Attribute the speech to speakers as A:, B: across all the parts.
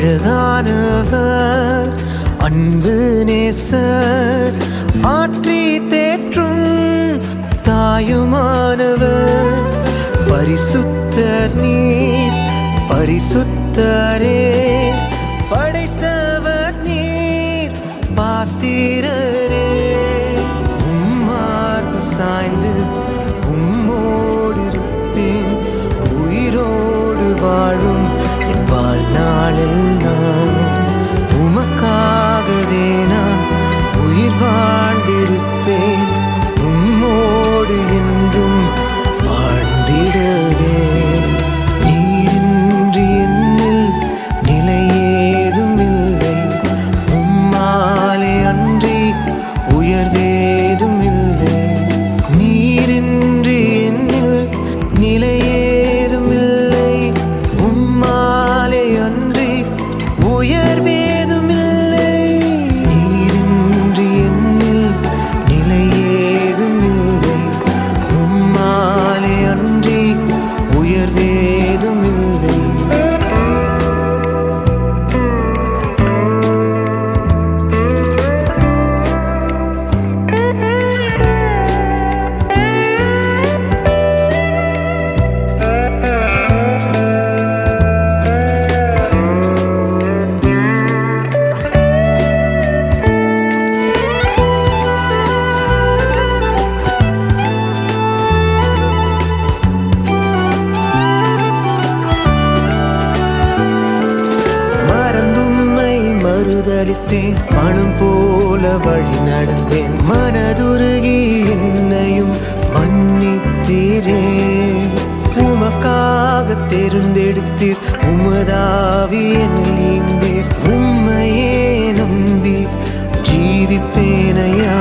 A: அழகானவர் அன்பு நேசர் ஆற்றி தேற்றும் தாயுமானவர் பரிசுத்தர் நீர் பரிசுத்தரே படைத்தவர் நீர் பாத்திரரே உம்மார்பு சாய்ந்து உம்மோடு இருப்பேன் உயிரோடு வாழும் என் வாழ்நாளெல்லாம் உமக்காகவே நான் உயிர் வாழ்ந்திருப்பேன் உம்மோடு என்றும் வாழ்ந்திடவே நீரின்றி என்னில் நிலையேதும் இல்லை உம்மாலே அன்றி உயர்வேதும் இல்லை நீரின்றி என்னில் நிலையேதும் இல்லை உம்மாலே அன்றி உயர்வேதும் இல்லை நீரின்றி என்னில் நிலையேதும் இல்லை உம்மாலே அன்றி உயர்வேதும் இல்லை மறுதளித்தேன் மனம் போல வழி நடந்தேன் மனதுருகி என்னையும் மன்னித்தீரே உமக்காக தேர்ந்தெடுத்தீர் உமதாவி என்னில் ஈந்தீர் உம்மையே நம்பி ஜீவிப்பேனையா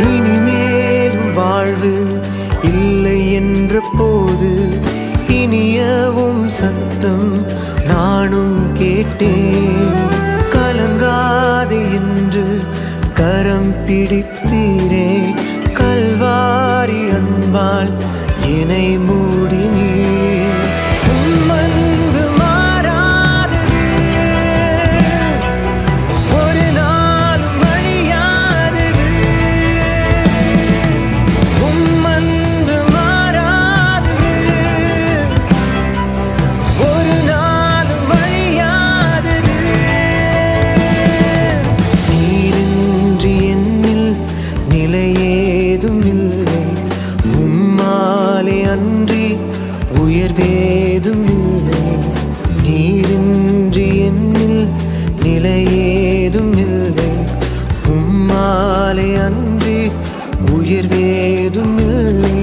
A: இனிமேலும் வாழ்வு இல்லை என்ற போது இனியவும் சத்தம் நானும் கேட்டேன் கலங்காதே என்று கரம் பிடித்தீரே கல்வாரி அன்பால் என்னை மூடினீர் உம்மன்பு மாறாதது ஒரு நாளும் அழியாதது உம்மன்பு மாறாதது ஒரு நாளும் அழியாதது நீரின்றி என்னில் நிலையேதும் இல்லை உம்மாலே அன்றி உயர்வேதும் இல்லை நீரின்றி என்னில் நிலையேதும் இல்லை உம்மாலே அன்றி உயர்வேதும் இல்லை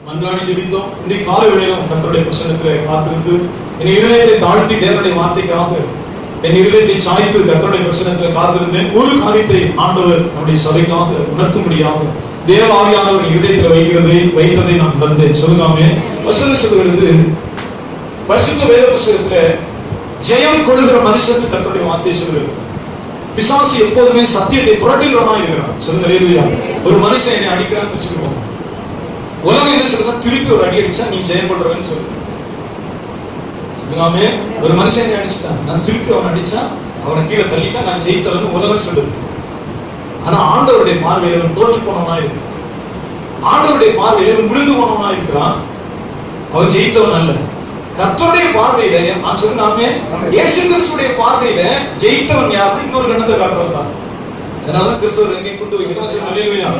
B: மன்றாடி ஜெபித்தோம். இன்றைக்கு காலை வேளையிலும் கர்த்தருடைய பிரசன்னத்திலே காத்திருந்து என் இதயத்தை தாழ்த்தி தேவனுடைய வார்த்தைக்காக என் இருதயத்தை சாய்த்து கர்த்தருடைய பிரசன்னத்தில் காத்திருந்தேன். ஒரு காரியத்தை ஆண்டவர் நம்முடைய சபைக்காக உணர்த்தும்படியாக தேவ ஆவியானவர் இருதயத்தில் வைத்ததை நான் கண்டேன். சொல்லுங்காமே. வசனம் சொல்லுகிறது, பரிசுத்த வேத புத்தகத்துல ஜெயம் கொள்ளுகிற மனுஷனுக்கு கர்த்தருடைய வார்த்தை சொல்லுகிறது. பிசாசு எப்போதுமே சத்தியத்தை புரட்டுகிறவனா இருக்கிறான். சொல்லுங்க அல்லேலூயா. ஒரு மனுஷன் என்னை அடிக்கிறான்னு வச்சுக்கோங்க, உலகம் என்ன சொல்லுங்க, திருப்பி ஒரு அடி அடிச்சா நீ ஜெயம் கொள்றவன்னு சொல்லு. சொல்லுங்காமே. ஒரு மனுஷன் என்னை அடிச்சுட்டான், நான் திருப்பி அவன் அடிச்சா அவனை கீழே தள்ளிட்டா நான் ஜெயித்தவன்னு உலகம் சொல்லுது. ஆனா ஆண்டவருடைய பார்வையில் அவன் தோற்று போனவனா இருக்கிறான். ஆண்டவருடைய பார்வையில் அவன் விழுந்து போனவனா இருக்கிறான். அவன் ஜெயித்தவன் அல்ல. கர்த்தருடைய பார்வையில நான் சொல்லுங்க, இயேசு கிறிஸ்துடைய பார்வையில ஜெயித்தவன் யாருன்னு இன்னொரு கண்ணத்தை காட்டுறவன் தான். அதனாலதான் கிறிஸ்தவர் எங்கே கொண்டு வைக்கிறோம். அல்லேலூயா.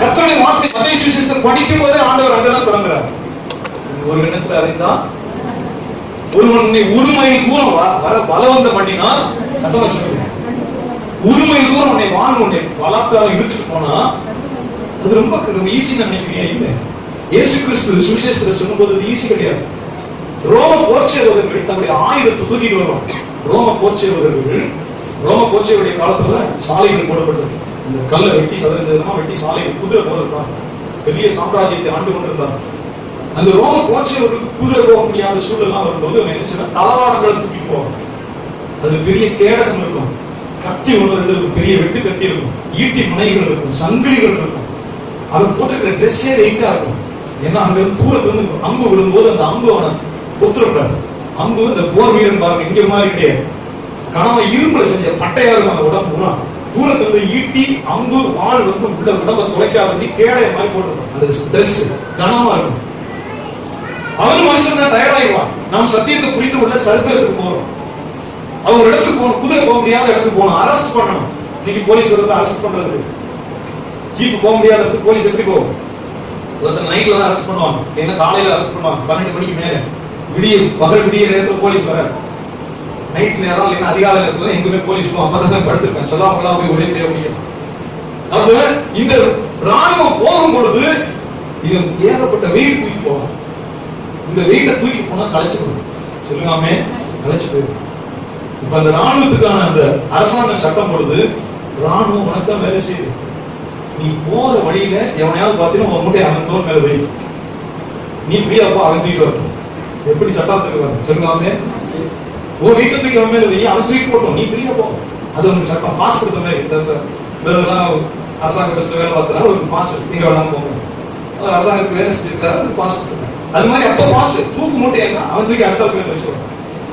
B: கர்த்தருடைய வார்த்தை மத்தேயு சுவிசேஷத்தை படிக்கும் போதே ஆண்டவர் அங்கதான் தொடங்குறார். ஒரு கண்ணத்துல அறிந்தா ஒருவன் உன்னை ஒரு மைல் தூரம் வர பலவந்தம் பண்ணினால், சத்தமா சொல்லுங்க, ஒரு மைல் தூரம் உன்னை உன்னை பலாத்காரம் இழுத்துட்டு போனா அது ரொம்ப ஈஸி நினைக்கிறீங்க. இல்ல, இயேசு கிறிஸ்து சுவிசேஷத்துல சொல்லும்போது அது ஈஸி கிடையாது. ரோம போர்ச்சேவர்கள் தங்களுடைய ஆயுதத்தை தூக்கிட்டு வருவாங்க. ரோம போர்ச்சேவருடைய காலத்துல சாலைகள் போடப்பட்டது. அந்த கல்லை வெட்டி சதுரமா வெட்டி சாலைகள் குதிரை போடுறதுதான் பெரிய சாம்ராஜ்யத்தை ஆண்டு கொண்டிருந்தார். அந்த ரோம போர்ச்சேவர்களுக்கு குதிரை போக முடியாத சூழல்லாம் வரும்போது என்ன செய்ய, தளவாடங்களை தூக்கிட்டு போவாங்க. அதுல பெரிய கேடகம் இருக்கும், கத்தி ஒன்று ரெண்டு இருக்கும், பெரிய வெட்டு கத்தி இருக்கும், ஈட்டி முனைகள் இருக்கும், சங்கிலிகள் இருக்கும். அதை போட்டுக்கிற ட்ரெஸ்ஸே வெயிட்டா இருக்கும். ஏன்னா அங்க தூரத்துல இருந்து அம்பு விடும்போது அந்த அம்பு அவனை ஒத்துறக்கூடாது. அம்பு இந்த போர் வீரன் பாருங்க, இங்க மாதிரி கிடையாது, கனவை இரும்புல செஞ்ச பட்டையா இருக்கும். அந்த உடம்பு பூரா தூரத்துல இருந்து ஈட்டி அம்பு வாள் வந்து உள்ள உடம்ப துளைக்காத கேடைய மாதிரி போட்டுருக்கும். அந்த ட்ரெஸ் கனமா இருக்கும். அவன் மனுஷன் தான் டயர்டாயிடுவான். நாம் சத்தியத்தை புரிந்து கொள்ள சரித்திரத்துக்கு போறோம். அவங்க இடத்துக்கு போகணும், குதிரை போக முடியாத இடத்துக்கு போகணும், அரெஸ்ட் பண்ணணும். இன்னைக்கு போலீஸ் வந்து அரெஸ்ட் பண்றது, ஜீப் போக முடியாத இடத்துக்கு போலீஸ் எப்படி போகும்? ஒருத்தர் நைட்ல தான் அரெஸ்ட் பண்ணுவாங்க, ஏன்னா காலையில அரெஸ்ட் பண்ணுவாங்க. 12 மணிக்கு மேல பகல் விடிய நேரத்துல போலீஸ் வராது. நைட் நேரம் இல்லைன்னா அதிகாலை நேரத்துல எங்குமே போலீஸ் போகும். அப்பதான் படுத்திருக்கேன் சொல்லாமலாம் போய் ஒரே முடியும். அப்ப இந்த ராணுவம் போகும் பொழுது இவன் ஏகப்பட்ட வெயிட் தூக்கி போவான். இந்த வெயிட்டை தூக்கி போனா களைச்சு போயிடும். சொல்லுங்காமே, களைச்சு போயிடும். இப்ப அந்த ராணுவத்துக்கான அந்த அரசாங்கம் சட்டம் போடுது, ராணுவம் உனக்கு வேலை செய்யுது. நீ போற வழியில எவனையாவது பார்த்தீங்கன்னா உன் மூட்டை அவன் தோல் மேல வை, நீ ஃப்ரீயா போ, அவன் தூக்கிட்டு வரட்டும். எப்படி சட்டத்துக்கு வருது? சொல்லுங்காமே, உன் வீட்டை தூக்கி அவன் மேல வை, அவன் தூக்கி போட்டோம், நீ ஃப்ரீயா போ. அது உங்களுக்கு சட்டம். பாஸ் கொடுத்த மாதிரி அரசாங்க பஸ்ல வேலை பார்த்தனால ஒரு பாஸ், நீங்க வேணாலும் போங்க. அவர் அரசாங்கத்துக்கு வேலை செஞ்சிருக்காரு, அது பாஸ் கொடுத்தாங்க. அது மாதிரி அப்ப பாஸ் தூக்கு மூட்டையா அவன் தூக்கி அடுத்த பேர் வச்சுருவாங்க.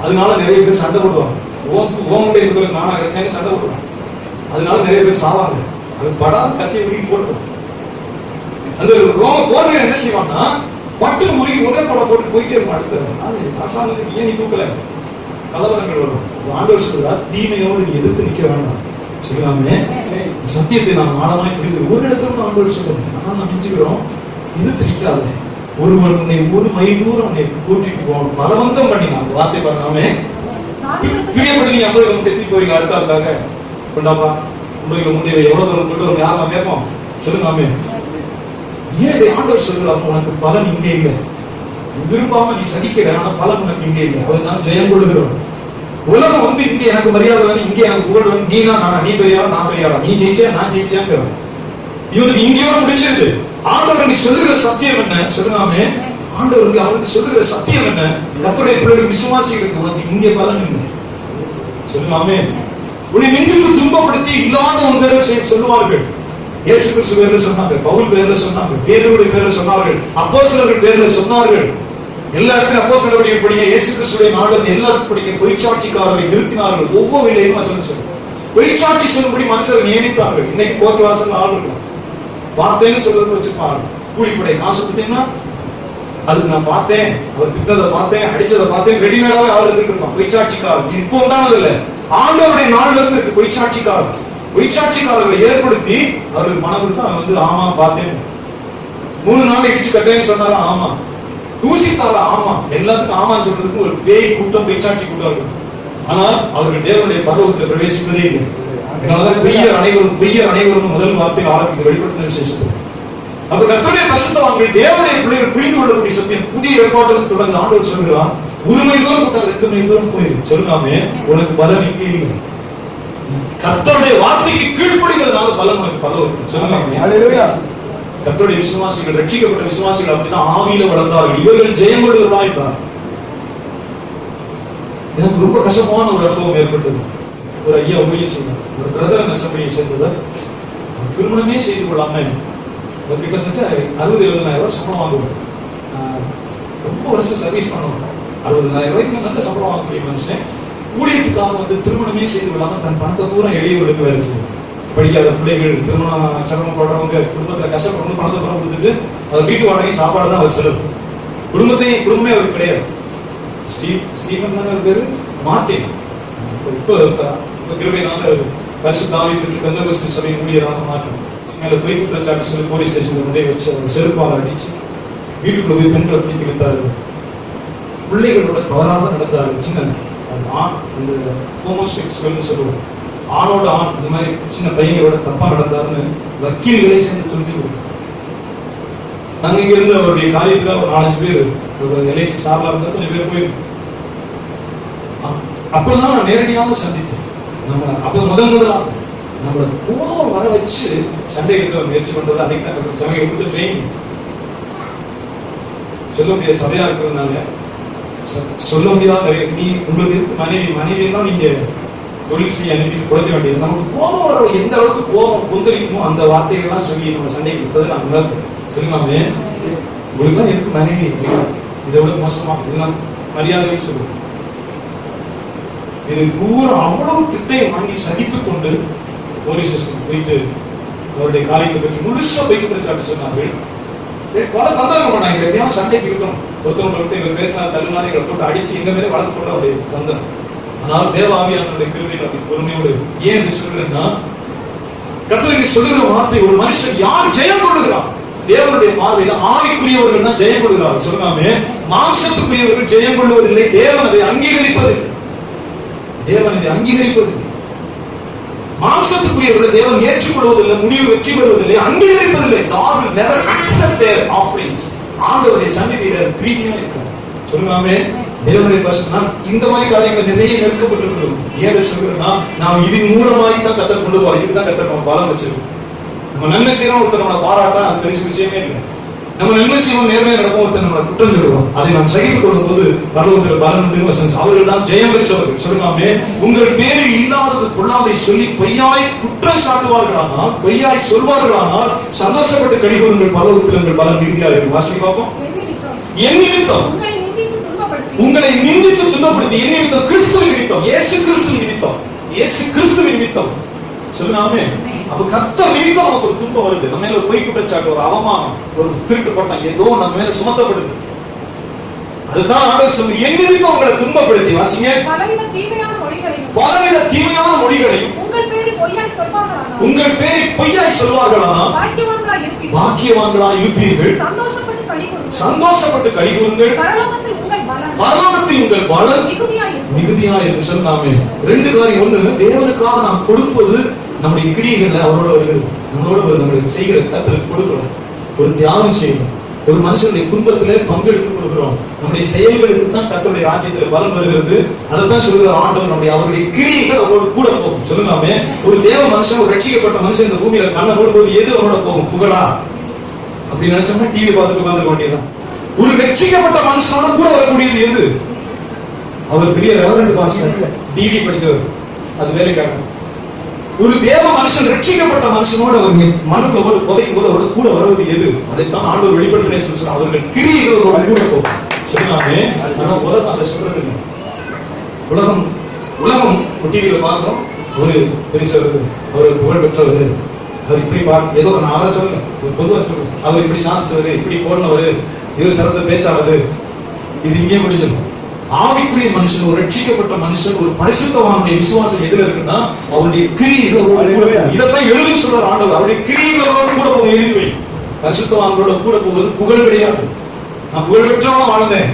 B: அதனால நிறைய பேர் சண்டை போடுவாங்க. ஓ மூட்டை இருக்கிற நானா கிடைச்சாங்க சண்டை போடுவாங்க. அதனால நிறைய பேர் சாவாங்க. அது படம் கத்தியை உருகி போட்டுருவாங்க. அந்த ரோம போர்வையை என்ன செய்வாங்கன்னா பட்டு முருகி ஒரே படம் போட்டு போயிட்டே இருக்கும். அடுத்த அரசாங்கத்துக்கு ஏன் நீ தூக்கல, கலவரங்கள் வரும். ஆண்டவர் சொல்றார், தீமையோடு நீ எதிர்த்து நிற்க வேண்டாம். சொல்லலாமே, சத்தியத்தை நாம் ஆழமாய் புரிந்து ஒரு இடத்துல ஆண்டவர் சொல்லுங்க, ஆனா நம்ம மிஞ்சுக்கிறோம், எதிர்த்து நிற்காத. ஒருவன் உன்னை ஒரு மைல் தூரம் உன்னை கூட்டிட்டு போகணும், பலவந்தம் பண்ணினான். அந்த வார்த்தை பண்ணாமே பிரியப்பட்டு நீ 50 கிலோமீட்டர் திருப்பி போய் அடுத்த ஆளுக்காக கொண்டாப்பா 50 கிலோமீட்டர் எவ்வளவு தூரம் கொண்டு வரும் யாரும் கேட்போம். சொல்லுங்காமே, ஏன் ஆண்டவர் சொல்றாரு, உனக்கு பலன் இங்கே இல்லை, நீ விரும்பாம நீ சகிக்கிற, ஆனா பலன் உனக்கு இங்கே இல்லை. அவன் தான் ஜெயம் கொள்ளுகிறவன். உலகம் வந்து இங்க எனக்கு மரியாதை வேணும், இங்கே எனக்கு புகழ் வேணும், நீ தான் நானா, நீ பெரியாளா நான் பெரியாளா, நீ ஜெயிச்சா நான் ஜெயிச்சேன். இவனுக்கு இங்கேயோட முடிஞ்சது. ஆண்டவருக்கு சொல்லுகிற சத்தியம் என்ன? சொல்லுங்காமே, ஆண்டவருக்கு அவனுக்கு சொல்லுகிற சத்தியம் என்ன? கர்த்தருடைய பிள்ளைகள் விசுவாசிகளுக்கு உனக்கு இங்கே பலன் இல்லை. சொல்லுங்காமே, உன்னை நெஞ்சுக்கு துன்பப்படுத்தி இல்லாத உன் பேரை சொல்லுவார்கள். இயேசு கிறிஸ்து பேர்ல சொன்னாங்க, பவுல் பேர்ல சொன்னாங்க, பேதுருடைய பேர்ல சொன்னார்கள், அப்போஸ்தலர்கள் பேர்ல சொன்னார்கள். எல்லா இடத்துலயும் அப்போஸ்தலருடைய படிக்க, இயேசு கிறிஸ்துடைய நாடு எல்லா படிக்க பொய்ச்சாட்சிக்காரரை நிறுத்தினார்கள். ஒவ்வொரு வேலையும் சொல்லு பொய்ச்சாட்சி சொல்லும்படி மனுஷரை நியமித்தார்கள். இன்னைக்கு கோர்ட் வாசல் ஆள் இருக்கலாம், பார்த்தேன்னு சொல்றது வச்சுப்பாங்க. கூலிப்படை காசு கொடுத்தீங்கன்னா அதுக்கு நான் பார்த்தேன், அவர் திட்டத்தை பார்த்தேன், அடிச்சதை பார்த்தேன், ரெடிமேடாவே அவர் இருந்திருப்பான். பொய்ச்சாட்சிக்காரர் இப்போ உண்டானது இல்லை, ஆண்டவருடைய நாள்ல இருந்து பொய்ச்சாட்சிக்காரர். பொய்ச்சாட்சிக்காரர்களை ஏற்படுத்தி அவருக்கு பணம் கொடுத்து அவன் வந்து ஆமா பார்த்தேன், 3 நாள் இடிச்சு கட்டேன்னு சொன்னாரா, ஆமா தூசித்தாரா, ஆமா எல்லாத்துக்கும் ஆமான்னு சொல்றதுக்கு ஒரு பேய் கூட்டம், பொய்ச்சாட்சி கூட்டம் இருக்கும். ஆனால் அவர்கள் தேவனுடைய பரலோகத்தில் பிரவேசிப்பதே இல்லை. அதனாலதான் பொய்யர் அனைவரும் முதல் வார்த்தையில் ஆரம்பித்து வெளிப்படுத்த விசேஷம். அப்ப கர்த்தருடைய பரிசுத்தவான்கள் தேவனுடைய பிள்ளைகள் புரிந்து கொள்ளக்கூடிய சத்தியம் புதிய ஏற்பாட்டில் தொடர்ந்து ஆண்டவர் சொல்கிறார், ஒரு மைல் தூரம் போட்டால் 2 மைல் தூரம் போயிரு. சொல்லாமே உனக்கு பலன் இங்கே இல்லை. கர்த்தருடைய வார்த்தைக்கு கீழ்ப்படிகிறதுனால பலன் உனக்கு பரலோகத்தில். சொல்லாமே
C: ஹல்லேலூயா.
B: கர்த்தருடைய விசுவாசிகள், ரட்சிக்கப்பட்ட விசுவாசிகள் அப்படிதான் ஆவியில வளர்ந்தார்கள். இவர்கள் ஜெயம் கொள்வதாயிட்டார். எனக்கு ரொம்ப கஷ்டமான ஒரு அனுபவம் ஏற்பட்டது. ஒரு ஐயா ஊழியர் சொன்னார், ஒரு பிரதர் நெசப்படியை சேர்ந்தவர். அவர் திருமணமே செய்து கொள்ளாம ஒரு கிட்டத்தட்ட 60-70,000 ரூபாய் சம்பளம் வாங்குவார். ரொம்ப வருஷம் சர்வீஸ் பண்ணுவார். 60,000 ரூபாய்க்கு நல்ல சம்பளம் வாங்கக்கூடிய மனுஷன் ஊழியத்துக்காக வந்து திருமணமே செய்து கொள்ளாம தன் பணத்தை பூரா எளியவர்களுக்கு வேலை செய்வார். படிக்காத பிள்ளைகள், திருமணம் சிரமப்படுறவங்க, குடும்பத்துல கஷ்டப்படுறவங்க பணத்தை பூரா கொடுத்துட்டு அவர் வீட்டு வாடகை சாப்பாடு தான் அவர் செலவு. குடும்பமே அவருக்கு கிடையாது. ஸ்டீவன் தானே ஒரு பேரு, மார்ட்டின். இப்ப கிருபையினால பரிசுத்த ஆவி பெற்று பெந்தகோஸ்து சபை ஊழியராக மாறினார். மேல போய் குற்றச்சாட்டு சொல்லி போலீஸ் ஸ்டேஷன்ல கொண்டே வச்சு அவர் செருப்பால் அடிச்சு வீட்டுக்குள்ள போய் பெண்களை பிடித்து வைத்தாரு. பிள்ளைகளோட தவறாக நடந்தாரு. சின்ன ஆண், இந்த ஹோமோசெக்சுவல்னு சொல்லுவோம், ஆணோட ஆண், அந்த மாதிரி சின்ன பையங்களோட தப்பா நடந்தாருன்னு வக்கீல்களே சேர்ந்து சொல்லி கொடுத்தாரு. நாங்க இங்க இருந்து அவருடைய காரியத்துல ஒரு 4-5 பேர் எல்ஐசி சார்பா இருந்தா கொஞ்சம் பேர் போயிருந்தோம். அப்பதான் நான் நேரடியாக சந்தித்தேன். நம்ம அப்ப முதலாக நம்மளோட கோபம் வர வச்சு சண்டை எடுக்க முயற்சி பண்றது அன்னைக்கு சமையல் கொடுத்து ட்ரெயினிங் சொல்ல முடியாத சபையா இருக்கிறதுனால சொல்ல முடியாத நீ உங்களுக்கு இருக்கு மனைவி எல்லாம் நீங்க தொழில் செய்ய அனுப்பி குறைக்க வேண்டியது. நமக்கு கோபம் வர எந்த அளவுக்கு கோபம் கொந்தளிக்குமோ அந்த வார்த்தைகள்லாம் சொல்லி நம்ம சண்டை கொடுத்தது நான் உணர்ந்தேன். சொல்லுவாமே உங்களுக்குலாம் எதுக்கு மனைவி, இதை விட மோசமா இதெல்லாம் மரியாதைன்னு சொல்லுவோம். இது பூரா அவ்வளவு திட்டை வாங்கி சகித்துக் கொண்டு போலீஸ் ஸ்டேஷன் போயிட்டு அவருடைய காரியத்தை பற்றி முழுசா போய் குற்றச்சாட்டு சொன்னார்கள். பல தந்திரங்கள் பண்ணாங்க. எப்படியாவது சண்டைக்கு இருக்கணும், ஒருத்தவங்களுக்கு இவர் பேசினார் தள்ளினார், எங்களை போட்டு அடிச்சு எங்க மேலே வளர்த்து போட அவருடைய தந்திரம். ஆனால் தேவ ஆவியானவருடைய கிருபையில் அப்படி பொறுமையோடு ஏன் இது சொல்கிறேன்னா, கர்த்தருக்கு சொல்லுகிற வார்த்தை ஒரு மனுஷன் யார் ஜெயம் கொள்ளுகிறார், தேவனுடைய பார்வையில ஆவிக்குரியவர்கள் தான் ஜெயம் கொள்கிறார்கள். சொல்லாமே மாம்சத்துக்குரியவர்கள் ஜெயம் கொள்வதில்லை, தேவன் அதை அங்கீகரிப்பதில்லை. தேவன் இதை அங்கீகரிப்பதில்லை. மாம்சத்துக்குரியவர்கள் தேவன் ஏற்றுக்கொள்வதில்லை, முடிவு வெற்றி பெறுவதில்லை, அங்கீகரிப்பதில்லை. God will never accept their offerings. ஆண்டவருடைய சந்நிதியில பிரீதியா இருக்கிறார். சொல்லாமே தேவனுடைய பரிசுத்தம். இந்த மாதிரி காரியங்கள் நிறைய நெருக்கப்பட்டிருக்கிறது. ஏதை சொல்கிறேன்னா, நாம் இதன் மூலமாய் தான் கத்தர் கொண்டு போறோம். இதுதான் கத்தர் நம்ம பலம் வச்சிருக்கோம். நம்ம நன்மை செய்யறோம், ஒருத்தர் நம்மளை பாராட்டா அது பெரிய விஷயமே இல்லை. நம்ம நன்மை செய்வோம், நேர்மையா நடக்கும், ஒருத்தர் நம்மளை குற்றம் சொல்லுவோம். அதை நாம் சகித்துக் கொள்ளும் போது பரலோகத்தில் பலன் அவர்கள் தான் ஜெயம் பெற்றவர்கள். சொல்லாமே உங்கள் பேரில் இல்லாதது பொல்லாதை சொல்லி பொய்யாய் குற்றம் சாட்டுவார்களானால், பொய்யாய் சொல்வார்களானால் சந்தோஷப்பட்டு கடிகூறுங்கள், பரலோகத்தில் உங்கள் பலன் மிகுதியாக இருக்கும். வாசிக்க பார்ப்போம். என் நிமித்தம் உங்களை நிந்தித்து துன்பப்படுத்தி, என் நிமித்தம் கிறிஸ்துவின் நிமித்தம், இயேசு கிறிஸ்துவின் நிமித்தம், இயேசு கிறிஸ்துவின் நிமித்தம். சொல்லாமே அப்ப கர்த்தர் நிமித்தம் நமக்கு ஒரு துன்பம் வருது. நம்ம மேல ஒரு பொய் குற்றச்சாட்டு, ஒரு அவமானம், ஒரு திருட்டு போட்டான், ஏதோ நம்ம மேல சுமத்தப்படுது. அதுதான் ஆண்டவர் சொல்லுங்க, என் நிமித்தம் உங்களை துன்பப்படுத்தி. வாசிங்க. பலவித தீமையான மொழிகளையும் உங்கள் பேரில் பொய்யாய் சொல்வார்களானால் பாக்கியவான்களாய் இருப்பீர்கள். சந்தோஷப்பட்டு கலிகூறுங்கள், பரலோகத்தில் உங்கள் பலன் மிகுதியாய் இருக்கும். சொல்லாமே 2 காரியம். ஒண்ணு, தேவனுக்காக நாம் கொடுப்பது நம்முடைய கிரியைகள்ல அவரோட வருகிறது. நம்மளுடைய செய்கிற கர்த்தருக்கு கொடுக்கிறோம், ஒரு தியாகம் செய்யணும், ஒரு மனுஷனுடைய துன்பத்திலே பங்கெடுத்துக் கொள்கிறோம். நம்முடைய செயல்களுக்கு தான் கர்த்தருடைய ராஜ்யத்தில் பலன் வருகிறது. அதைத்தான் சொல்கிற ஆண்டவர். அவருடைய கிரியைகள் அவரோட கூட போகும். சொல்லுங்காமே ஒரு தேவ மனுஷன், ஒரு ரட்சிக்கப்பட்ட மனுஷன் இந்த பூமியில கண்ணை மூடும்போது எது அவரோட போகும்? புகழா? அப்படி நினைச்சோம்னா டிவி பார்த்துட்டு உட்கார்ந்துக்க வேண்டியதுதான். ஒரு ரட்சிக்கப்பட்ட மனுஷனோட கூட வரக்கூடியது எது? அவர் பெரிய ரெவரண்ட் பாஸ்டர், டிவி படிச்சவர், அது வேலைக்காக. ஒரு தேவ மனுஷன், ரட்சிக்கப்பட்ட மனுஷனோட மனதோடு புதைக்கும் போது அவரோட கூட வருவது எது? அதைத்தான் ஆண்டவர் வெளிப்படுத்தினே சொல்றார். அவர்கள் கிரியைகளோட கூட போகும். சொல்லாமே ஆனா உலகம் அதை சொல்றது இல்லை. உலகம் டிவியில பார்க்கிறோம், ஒரு பெருசவர், அவர் புகழ் பெற்றவர், அவர் இப்படி ஏதோ நான் அவரை சொல்லல, ஒரு பொதுவா சொல்றேன், அவர் இப்படி சாதிச்சவர், இப்படி போனவர், இவர் சிறந்த பேச்சாளர், இது இங்கே முடிஞ்சிடும். ஆவிக்குரிய மனுஷன், ஒரு ரட்சிக்கப்பட்ட மனுஷன், ஒரு பரிசுத்தவானுடைய விசுவாசம் எதுல இருக்குன்னா அவருடைய கிரியைகளோட. இதைத்தான் எழுதுன்னு சொல்றார் ஆண்டவர். அவருடைய கிரியைகளோடு கூட போக எழுதி வை. பரிசுத்தவான்களோட கூட போவது புகழ் கிடையாது. நான் புகழ் பெற்றவனா வாழ்ந்தேன்,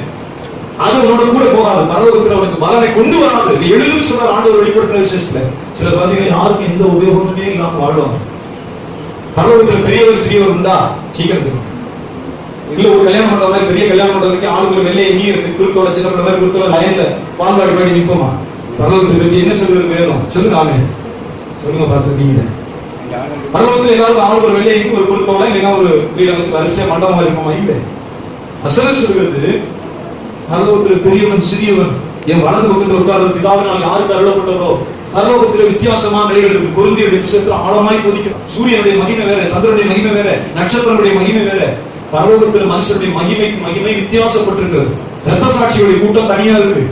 B: அது உன்னோட கூட போகாது. பரலோகத்தில் அவனுக்கு பலனை கொண்டு வராது. இது எழுதுன்னு சொல்றார் ஆண்டவர் வெளிப்படுத்தின விசேஷத்துல. சிலர் பாத்தீங்கன்னா யாருக்கும் எந்த உபயோகமே இல்லாம வாழ்வாங்க. பரலோகத்துல பெரியவர் சிறியவர் உண்டா? சீக்கிரம் சொல்லுங்க. இல்ல ஒரு கல்யாணம் பண்ற மாதிரி பெரிய கல்யாணம் பண்ற வரைக்கும் ஆளுக்கு ஒரு வெள்ளை எங்கேயும் இருக்கு, குருத்தோட சின்ன பிள்ளை மாதிரி குருத்தோட லைன்ல பால்வாடி போய் நிற்போமா? பரலோகத்தை பற்றி என்ன சொல்றது வேணும்? சொல்லுங்க ஆமே. சொல்லுங்க பாஸ்டர் நீங்க. பரலோகத்துல எல்லாருக்கும் ஆளுக்கு ஒரு வெள்ளை எங்கேயும் ஒரு குருத்தோட இல்லைன்னா ஒரு வீட வச்சு வரிசையா மண்டபமா இருக்குமா? இல்லை. வசனம் சொல்கிறது பரலோகத்துல பெரியவன் சிறியவன் என் வலது பக்கத்தில் உட்கார்றது பிதாவினால் யாருக்கு அருளப்பட்டதோ. பரலோகத்துல வித்தியாசமான நிலைகள் இருக்கு. கொரிந்தியர் எபிசோட்ல ஆழமாய் போதிக்கிறோம். சூரியனுடைய மகிமை வேற, சந்திரனுடைய மகிமை வேற, நட்சத்திரங்களுடைய மகிமை வேற. பரலோகத்துல மனுஷனுடைய மகிமைக்கு மகிமை வித்தியாசப்பட்டிருக்கிறது. இரத்த சாட்சிகளுடைய கூட்டம் தனியா இருக்கு.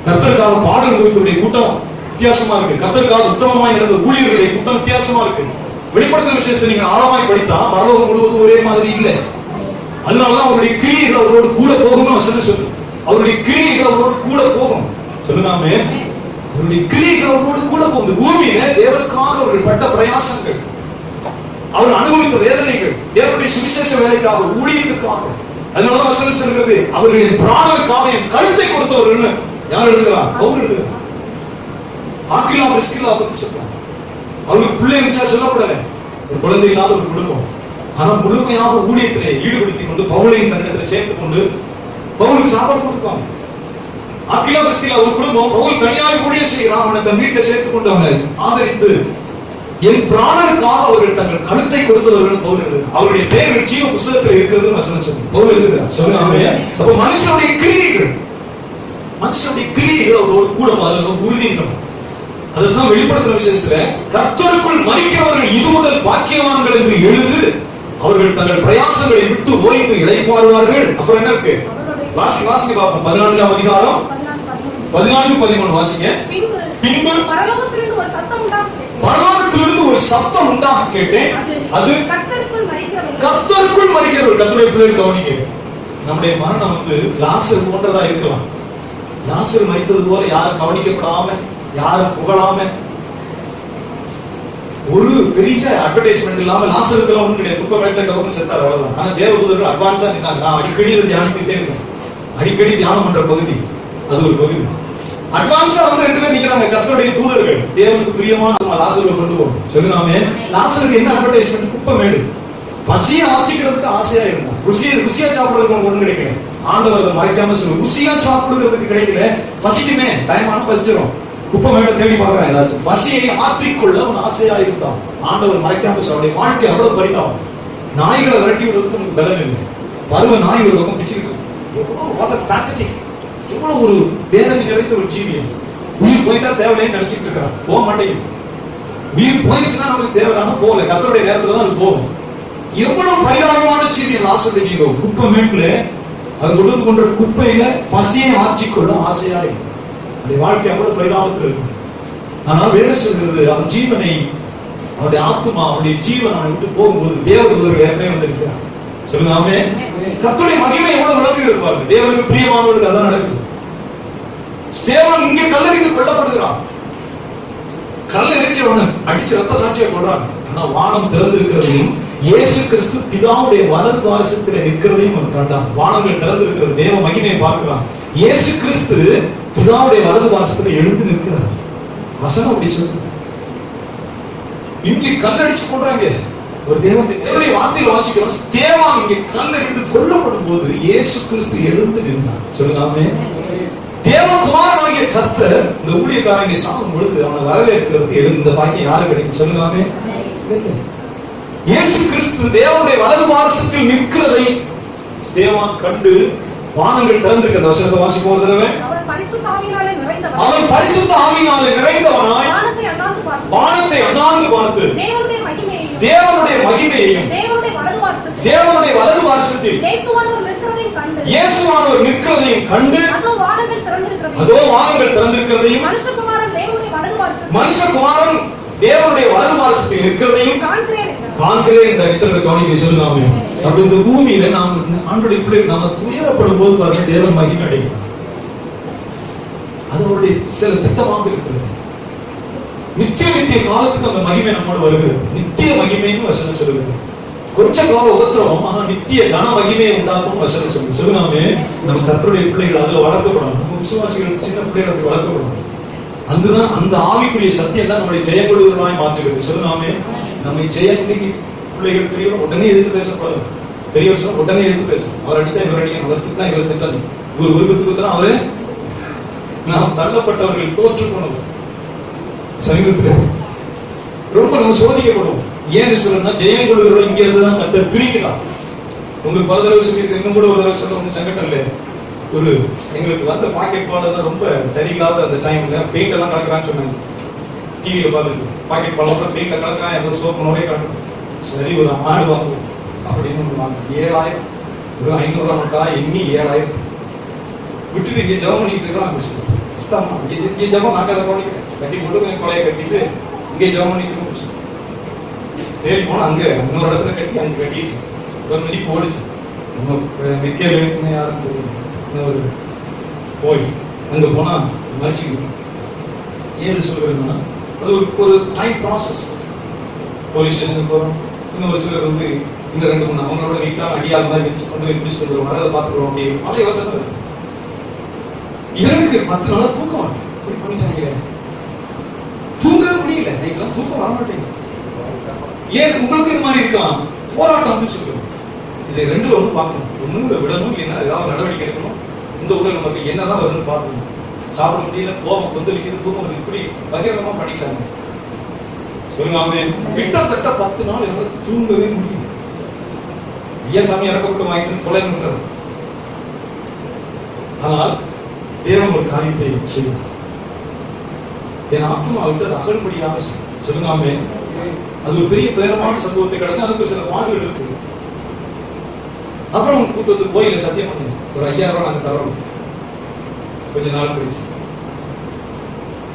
B: கர்த்தருக்காக பாடல் குறித்துடைய கூட்டம் வித்தியாசமா இருக்கு. கர்த்தருக்காக உத்தமமாய் நடந்த ஊழியர்களுடைய கூட்டம் வித்தியாசமா இருக்கு. வெளிப்படுத்துற விஷயத்தை நீங்க ஆழமாய் படித்தா பரலோகம் முழுவதும் ஒரே மாதிரி இல்லை. அதனாலதான் அவருடைய கிரியைகள் அவரோடு கூட போகணும். சொல்லு அவருடைய கிரியைகள் அவரோடு கூட போகும். சொல்லுனாமே அவருடைய கிரியைகள் அவரோடு கூட போகுது. பூமியில தேவனுக்காக அவர்கள் பட்ட பிரயாசங்கள், அவர் அனுபவித்த வேதனைகள், தேவனுடைய சுவிசேஷ வேலைக்காக, ஊழியத்துக்காக. அதனாலதான் வசனம் சொல்கிறது அவர்களின் பிராணனுக்காக என் கழுத்தை கொடுத்தவர்கள். யார் எழுதுகிறார்? அவங்க எழுதுகிறார். ஆக்கிலா பிரிஸ்கிலா பத்தி சொல்றாங்க. அவங்களுக்கு பிள்ளை வச்சா சொல்லப்படல, ஒரு குழந்தை இல்லாத ஒரு குடும்பம். ஆனா முழுமையாக ஊழியத்திலே ஈடுபடுத்திக் கொண்டு பவுலையும் தன்னிடத்தில் சேர்த்துக் கொண்டு பவுலுக்கு சாப்பாடு கொடுப்பாங்க. ஆக்கிலா பிரிஸ்கிலா ஒரு குடும்பம், பவுல் தனியாக ஊழியம் செய்கிறான். அவனை தன் வீட்டில் சேர்த்துக் கொண்டு அவனை ஆதரித்து என் பிராணனுக்காக அவர்கள் தங்கள் கழுத்தை கொடுத்தவர்கள் பவுல் எழுதுகிறார். அவருடைய பெயர்கள் ஜீவ புஸ்தகத்தில் இருக்கிறது வசனம் சொல்லி பவுல் எழுதுகிறார். சொல்லுங்க. அப்ப மனுஷனுடைய கிரியைகள் அவரோடு கூட உறுதியின்றோம். அதுதான் வெளிப்படுத்துற விசேஷத்துல கர்த்தருக்குள் மரிக்கிறவர்கள் இது முதல் பாக்கியவான்கள் என்று எழுது. அவர்கள் தங்கள் பிரயாசங்களை விட்டு ஓய்ந்து இளைப்பாறுவார்கள். அப்புறம் என்ன இருக்கு? வாசிங்க பார்ப்போம். 14ஆம் அதிகாரம் 14-13 வாசிங்க. பின்பு பரலோகத்திலிருந்து ஒரு சத்தம் உண்டாக கேட்டேன். அது கர்த்தருக்குள் மரிக்கிறவர்கள். கர்த்தருடைய பிள்ளைகள் கவனிக்க. நம்முடைய மரணம் லாசர் போன்றதா இருக்கலாம். லாசர் மரித்தது போல யாரும் கவனிக்கப்படாம, யாரும் புகழாம, ஒரு பெரிய அட்வர்டைஸ்மெண்ட் இல்லாம லாசருக்கு எல்லாம் ஒண்ணும் கிடையாது. குப்பை செத்தார் அவ்வளவுதான். ஆனா தேவதூதர்கள் அட்வான்ஸா நின்னாங்க. நான் அடிக்கடி தியானித்துட்டே இருக்கேன். அடிக்கடி தியானம் பண்ற பகுதி அது ஒரு பகுதி. அட்வான்ஸா 2 பேர் நிக்கிறாங்க. கர்த்தருடைய தூதர்கள் தேவனுக்கு பிரியமான லாசரை கொண்டு போகும். சொல்லுங்க. லாசருக்கு என்ன அட்வர்டைஸ்மெண்ட்? குப்பை மேடு. பசியை ஆத்திக்கிறதுக்கு ஆசையா இருந்தா, ருசியா சாப்பிடுறதுக்கு ஒண்ணு கிடைக்கல. ஆண்டவர் அதை மறைக்காம சொல்லு, ருசியா சாப்பிடுறதுக்கு கிடைக்கல, பசிக்குமே, டைமான பசிச்சிடும், குப்பை மேட தேடி பார்க்கறான். ஏதாச்சும் பசியை ஆற்றிக்கொள்ள அவன் ஆசையா இருந்தான். ஆண்டவர் மறைக்காம சொல்ல, அவனுடைய வாழ்க்கை அவ்வளவு பரிதாபம். நாய்களை விரட்டி விடுறதுக்கு உனக்கு பலன் இல்லை. பருவ நாய் ஒரு பக்கம் பிச்சுக்கிட்டு, எவ்வளவு ஒரு வேதனை நிறைந்த ஒரு ஜீவியம். உயிர் போயிட்டா தேவையில்லைன்னு நினைச்சிட்டு இருக்கிறான். போக மாட்டேங்குது. உயிர் போயிடுச்சுன்னா நமக்கு தேவையான போகல, கர்த்தருடைய நேரத்துல தான் அது போகும். எவ்வளவு பரிதாபமான ஜீவியம் லாசருடைய ஜீவம். குப்பை மேட்டுல அது கொடுத்து கொண்ட குப்பையில பசியை ஆற்றிக்கொள்ள ஆசையா இருந்தார். அவருடைய வாழ்க்கை அவ்வளவு பரிதாபத்தில் இருக்கு. ஆனால் வேதம் சொல்கிறது அவன் ஜீவனை, அவருடைய ஆத்மா, அவருடைய ஜீவன் அவனை விட்டு போகும்போது தேவதூதர்கள் ஏற்கனவே வந்திருக்கிறார். சொல்லுங்க. கர்த்தருடைய மகிமை எவ்வளவு விளக்கு இருப்பாங்க. தேவனுக்கு பிரியமானவர்களுக்கு அதான் நடக்குது. ஸ்தேவான் இங்கே கல்லெறிந்து கொல்லப்படுகிறான். கல்லெறிஞ்சு அவனை அடிச்சு ரத்த சாட்சியை கொள்றாங்க. ஆனா வானம் திறந்திருக்கிறதையும் இயேசு கிறிஸ்து பிதாவுடைய வலது வாரிசத்தில் நிற்கிறதையும் அவன் கண்டான். வானங்கள் திறந்திருக்கிறது, தேவ மகிமையை பார்க்கிறான். இயேசு கிறிஸ்து பிதாவுடைய வலது வாரிசத்தில் எழுந்து நிற்கிறார். வசனம் அப்படி சொல்லுது. இங்கே கல்லடிச்சு கொள்றாங்க. ஒரு தேவனுடைய வார்த்தையில் வாசிக்கிறோம். தேவான் இங்கே கல்லெறிந்து கொல்லப்படும் போது இயேசு கிறிஸ்து எழுந்து நின்றார். சொல்லுங்க. தேவகுமாரனாகிய கர்த்தர் இந்த ஊழியக்காரங்க சாகும் பொழுது அவனை வரவேற்கிறதுக்கு எழுந்த பாக்கியம் யாரு கிடைக்கும்? சொல்லுங்க. இயேசு கிறிஸ்து தேவனுடைய வலது வாரிசத்தில் நிற்கிறதை ஸ்தேவான் கண்டு வானங்கள் திறந்திருக்கிறது. வசனத்தை வாசிப்போம் ஒரு தடவை. அவன் பரிசுத்த ஆவியினாலே நிறைந்தவனாய் வானத்தை அண்ணாந்து பார்த்து தேவனுடைய மகிமையையும் தேவனுடைய வலது வாரிசத்தில் இயேசுவானவர் நிற்கிறதையும் கண்டு அதோ வானங்கள் திறந்திருக்கிறதையும் மனுஷகுமாரன் தேவனுடைய வலது வாரிசத்தில் நிற்கிறதையும் காண்கிறேன் என்ற இடத்துல கவனிக்க. சொல்லுங்க. அப்ப இந்த பூமியில நாம் ஆண்டவருடைய பிள்ளைகள் நாம துயரப்படும் போது பாருங்க தேவன் மகிமை அடைகிறார். அது அவருடைய சில திட்டமாக இருக்கிறது. நித்திய காலத்துக்கு அந்த மகிமை நம்மோடு வருகிறது. நித்திய மகிமைன்னு வசனம் சொல்லுகிறது. கொஞ்ச கால உபத்திரவம், ஆனா நித்திய கன மகிமையை உண்டாக்கும் வசனம் சொல்லுங்க. சொல்லுங்க. நம்ம கர்த்தருடைய பிள்ளைகள் அதுல வளர்க்கப்படணும். நம்ம விசுவாசிகள் சின்ன பிள்ளைகள் அப்படி வளர்க்கப்படணும். அதுதான் அந்த ஆவிக்குரிய சத்தியம் தான் நம்மளை ஜெயங்கொள்ளுவர்களாய் மாற்றுகிறது. சொல்லுங்க. நம்மை பிள்ளைகள் பெரியவர் உடனே எதிர்த்து பேசக்கூடாது. பெரியவர் சொன்னா உடனே எதிர்த்து பேசணும். அவர் அடிச்சா இவர் அடிக்கணும், அவர் திட்டினா இவர் திட்டணும். இவர் ஒரு குத்து குத்துனா அவரு. நாம் தள்ளப்பட்டவர்கள் தோற்று போனவர். சமீபத்தில் ரொம்ப நம்ம சோதிக்கப்படுவோம். ஏன்னு சொல்லணும்னா ஜெயம் கொள்கிறோட இங்க இருந்துதான் கர்த்தர் பிரிக்கிறார். உங்களுக்கு பல தடவை சொல்லியிருக்கேன், இன்னும் கூட ஒரு தடவை சொல்ல ஒன்றும் சங்கடம் இல்லை. ஒரு எங்களுக்கு வந்த பாக்கெட் பாடம் ரொம்ப சரியில்லாத அந்த டைம்ல பெயிண்ட் எல்லாம் கலக்குறான்னு சொன்னாங்க. டிவியில பார்த்துட்டு பாக்கெட் பாடம் பெயிண்ட்ல கலக்குறான், ஏதோ சோப்பு நிறைய கலக்கும். சரி ஒரு ஆடு வாங்குவோம் அப்படின்னு வாங்க. 7000 ஒரு 500 ரூபா நோட்டா எண்ணி 7000 விட்டுட்டு இங்கே ஜபம் பண்ணிட்டு இருக்கிறோம். இங்கே ஜபம் நாங்க அதை பண்ணிக்கிறேன், கட்டி போட்டு கொலையை கட்டிட்டு இங்கே ஜபம் பண்ணிட்டு தேடி போனா அங்க இன்னொரு இடத்துல கட்டி அங்கே கட்டிட்டு ஒரு மணி போடுச்சு. மிக்கேலு யாரும் தெரியல. இன்னொரு போய் அங்க போனா மறிச்சுக்கணும். ஏன்னு சொல்றேன்னா அது ஒரு டைம் ப்ராசஸ். போலீஸ் ஸ்டேஷனுக்கு போறோம். இன்னும் ஒரு சிலர் வந்து இந்த 2-3 அவங்களோட வீட்டான அடியால் மாதிரி வச்சு கொண்டு போய் பிடிச்சு கொண்டு வரதை பார்த்துக்கிறோம். அப்படி பல யோசனை இருக்கு. எனக்கு 10 நாளா தூக்கம் வரல. இப்படி பண்ணிட்டாங்க, தூங்க முடியல. நைட்லாம் தூக்கம் வர மாட்டேங்குது. ஏன் உங்களுக்கு இது மாதிரி இருக்கலாம்? போராட்டம் அப்படின்னு சொல்லுவோம். இதை 2ல ஒன்று பார்க்கணும். ஒண்ணு இதை விடணும், இல்லைன்னா ஏதாவது நடவடிக்கை எடுக்கணும். இந்த உடல் நமக்கு என்னதான் வருதுன்னு பார்க்கணும். சாப்பிட முடியல, கோபம் கொந்தளிக்குது, தூங்குறது, இப்படி பகிரங்கமா பண்ணிட்டாங்க. சொல்லுங்க, கிட்டத்தட்ட 10 நாள் என்னால தூங்கவே முடியல. ஐயா சாமி இறக்கப்பட்டு வாங்கிட்டு தொலைன்றது. ஆனால் தேவன் ஒரு காரியத்தை செய்தார். என் ஆத்மா விட்டு அகல்படியாக சொல்லுங்க. அது ஒரு பெரிய துயரமான சம்பவத்தை கடந்து அதுக்கு சில பாடுகள் இருக்கு. அப்புறம் கூட்டு வந்து கோயில சத்தியம் பண்ணு, ஒரு 5000 ரூபாய் நாங்க தரோம். கொஞ்ச நாள் கழிச்சு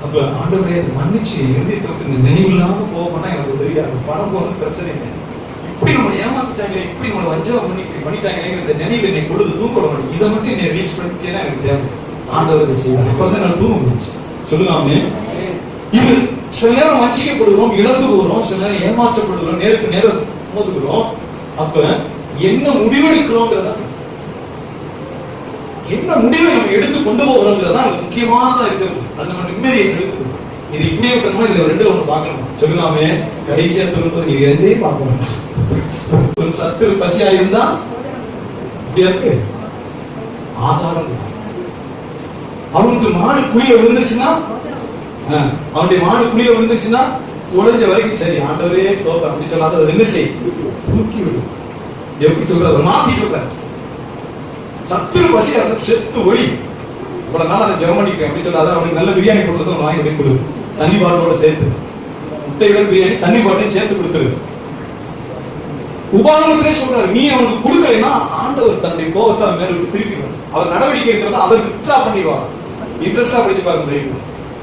B: அப்ப ஆண்டவரே மன்னிச்சு எழுதிட்டு இந்த நினைவு இல்லாம போகணும்னா எனக்கு தெரியாது. பணம் போறது பிரச்சனை இல்லை. இப்படி நம்ம ஏமாத்திட்டாங்களே, இப்படி நம்ம வஞ்சகம் பண்ணி இப்படி பண்ணிட்டாங்களே, இந்த நினைவு என்னை பொழுது தூங்க முடியும். இதை மட்டும் என்னை ரீச் பண்ணிட்டேன்னா எனக்கு தேவை. ஆண்டவர் இதை செய்வார். இப்ப வந்து நான் தூங்க முடிஞ்சு சொல்லுங்க. இது சில நேரம் வஞ்சிக்கப்படுகிறோம், இழந்து போகிறோம், சில நேரம் ஏமாற்றப்படுகிறோம், நேருக்கு நேரம் மோதுகிறோம். அப்ப என்ன முடிவெடுக்கிறோங்கிறதா, என்ன முடிவை நம்ம எடுத்து கொண்டு போகிறோங்கிறதா அது முக்கியமானதா இருக்கிறது. அது நம்ம நிம்மதியை எடுக்குது. இது இப்படியே இருக்கணுமா, இதுல 2ல ஒண்ணு பார்க்கணுமா? சொல்லுங்க. கடைசியா திரும்ப நீங்க எதையும் பார்க்க வேண்டாம். ஒரு சத்து பசியா இருந்தா இப்படியா இருக்கு ஆதாரம். அவனுக்கு மாடு குழிய விழுந்துச்சுன்னா, அவனுடைய மாடு குழிய விழுந்துச்சுன்னா உடைஞ்ச வரைக்கும் சரி ஆண்டவரே சோதம் அப்படின்னு சொல்லாத அது என்ன செய்யும்? தூக்கி விடும். எப்படி சொல்றாரு? மாத்தி சொல்றாரு. சத்துரு பசியா இருந்தா செத்து ஒளி. இவ்வளவு நாள் அதை ஜெபம் பண்ணிக்கிறேன் அப்படின்னு சொல்லாத அவனுக்கு நல்ல பிரியாணி கொடுத்தது வாங்கி போய் கொடு. தண்ணி பாட்டோட சேர்த்து முட்டையுடன் பிரியாணி தண்ணி பாட்டையும் சேர்த்து கொடுத்துரு. உபாகமத்திலே சொல்றாரு, நீ அவனுக்கு கொடுக்கலைன்னா ஆண்டவர் தன்னுடைய கோபத்தை மேல விட்டு திருப்பிடுவார். அவர் நடவடிக்கை எடுக்கிறத அவர் வித்ரா பண்ணிடுவார். இன்ட்ரெஸ்டா படிச்சு பாருங்க.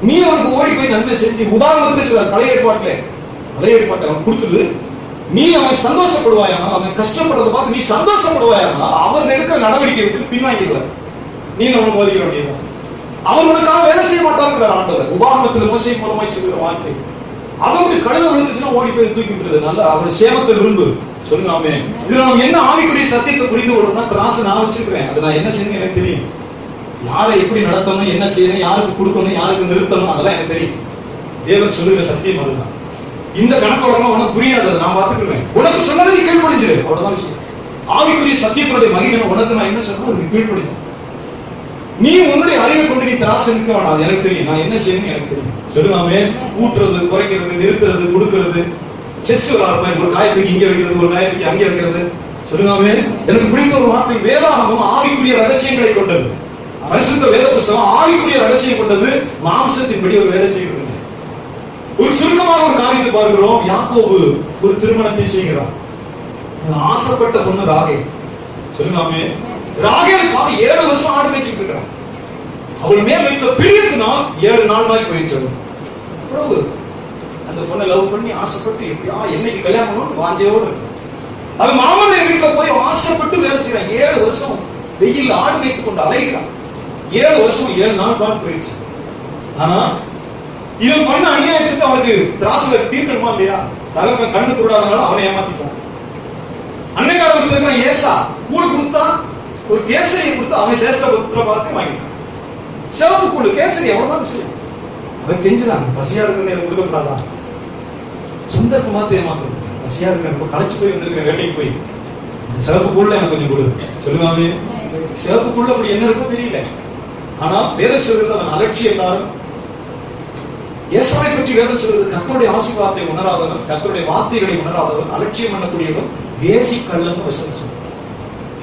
B: நீ அவனுக்கு ஓடி போய் நன்மை செஞ்சு உபாகமத்திலே சொல்றாரு, பழைய ஏற்பாட்டை அவன் கொடுத்துடு. நீ அவன் சந்தோஷப்படுவாயா, அவன் கஷ்டப்படுறதை பார்த்து நீ சந்தோஷப்படுவாயா, அவர் எடுக்கிற நடவடிக்கை விட்டு பின்வாங்கிடுவார். நீ அவனை மோதிக்கிற வேண்டியதான். அவர் உனக்காக வேலை செய்ய மாட்டார் ஆண்டவர். உபாகமத்தில் மோசே மூலமாய் சொல்கிற வார்த்தை. அவனுக்கு கழுத விழுந்துச்சுன்னா ஓடி போய் தூக்கி விட்டுறதுனால அவர் சேமத்தை விரும்பு. சொல்லுங்க. இதுல நம்ம என்ன ஆவிக்குரிய சத்தியத்தை புரிந்து கொள்ளணும்னா, திராசை நான் வச்சிருக்கிறேன், அது நான் என்ன செய்யணும் எனக்கு தெரியும். யாரை எப்படி நடத்தணும், என்ன செய்யணும், யாருக்கு கொடுக்கணும், யாருக்கு நிறுத்தணும், அதெல்லாம் எனக்கு தெரியும். தேவன் சொல்லுகிற சத்தியம் அதுதான். இந்த கணக்கு வழக்கம் உனக்கு புரியாது, நான் பார்த்துக்கிறேன். உனக்கு சொன்னதை நீ கீழ்ப்படிஞ்சிரு, அவ்வளவுதான் விஷயம். ஆவிக்குரிய சத்தியத்தினுடைய மகிமை உனக்கு நான் என்ன சொல்லணும் அதுக்கு கீழ்ப்படிஞ்சு. நீ உன்னுடைய அறிவை கொண்டு நீ திராசை நிற்க வேண்டாம். எனக்கு தெரியும் நான் என்ன செய்யணும், எனக்கு தெரியும். சொல்லுவாமே, கூட்டுறது, குறைக்கிறது, நிறுத்துறது, கொடுக்கிறது, செஸ் விளையாடுற ஒரு காயத்துக்கு இங்க வைக்கிறது, ஒரு காயத்துக்கு அங்கே வைக்கிறது. சொல்லுவாமே, எனக்கு பிடித்த ஒரு வார்த்தை, வேதாகமம் ஆவிக்குரிய ரகசியங்களை கொண்டது. பரிசுத்த வேத புத்தகம் ஆவிக்குரிய ரகசியம் கொண்டது. மாம்சத்தின்படி ஒரு வேலை செய்கிறது. ஒரு சுருக்கமாக ஒரு காரியத்தை பார்க்கிறோம். யாக்கோபு ஒரு திருமணத்தை செய்கிறார். ஆசைப்பட்ட பொண்ணு ராகேல். சொல்லுங்க. ராகேலுக்காக 7 வருஷம் ஆடு மேய்ச்சிட்டு இருக்கிறார். அவள் மேல் வைத்த பிரியத்தினால் 7 நாள் மாதிரி போயிடுச்சு. அவ்வளவு அந்த பொண்ணை லவ் பண்ணி ஆசைப்பட்டு எப்படியா என்னைக்கு கல்யாணம் பண்ணணும் வாஞ்சையோடு இருக்கு. அவன் மாமன் வீட்டுல போய் ஆசைப்பட்டு வேலை செய்யறான். 7 வருஷம் வெயில் ஆடு மேய்த்து கொண்டு அலைகிறான். 7 வருஷம் 7 நாள் பாட்டு போயிடுச்சு. ஆனா இவன் பண்ண அநியாயத்துக்கு அவனுக்கு திராசுல தீர்க்கணுமா இல்லையா? தகவல் கண்டு கூடாதனால அவனை ஏமாத்திட்டான். அன்னைக்காரர்கள் இருக்கிற ஏசா கூழ் கொடுத்தா, ஒரு கேசரியை கொடுத்தா, அவன் சேஷ்ட புத்திர பார்த்து வாங்கிட்டான். சிவப்பு கூழ் கேசரி எவ்வளவுதான் விஷயம். அவன் கெஞ்சினான், பசியா இருக்குன்னு இதை கொடுக்க கூடாதா? சுந்தரக்கு மாத்து ஏமாத்துறது. பசியா இருக்கேன், ரொம்ப களைச்சு போய் வந்திருக்கேன் வேட்டைக்கு போய், இந்த சிவப்பு கூழ்ல எனக்கு கொஞ்சம் கொடு. சொல்லுவாமே, சிவப்பு கூழ்ல அப்படி என்ன இருக்கோ தெரியல. ஆனா வேதம் சொல்கிறது அவன் அலட்சியக்காரன். ஏசாவை பற்றி வேதம் சொல்றது கர்த்தருடைய ஆசீர்வாதத்தை உணராதவன், கர்த்தருடைய வார்த்தைகளை உணராதவன், அலட்சியம் பண்ணக்கூடியவன் வேசி கள்ளன் வசனம் சொல்றார்.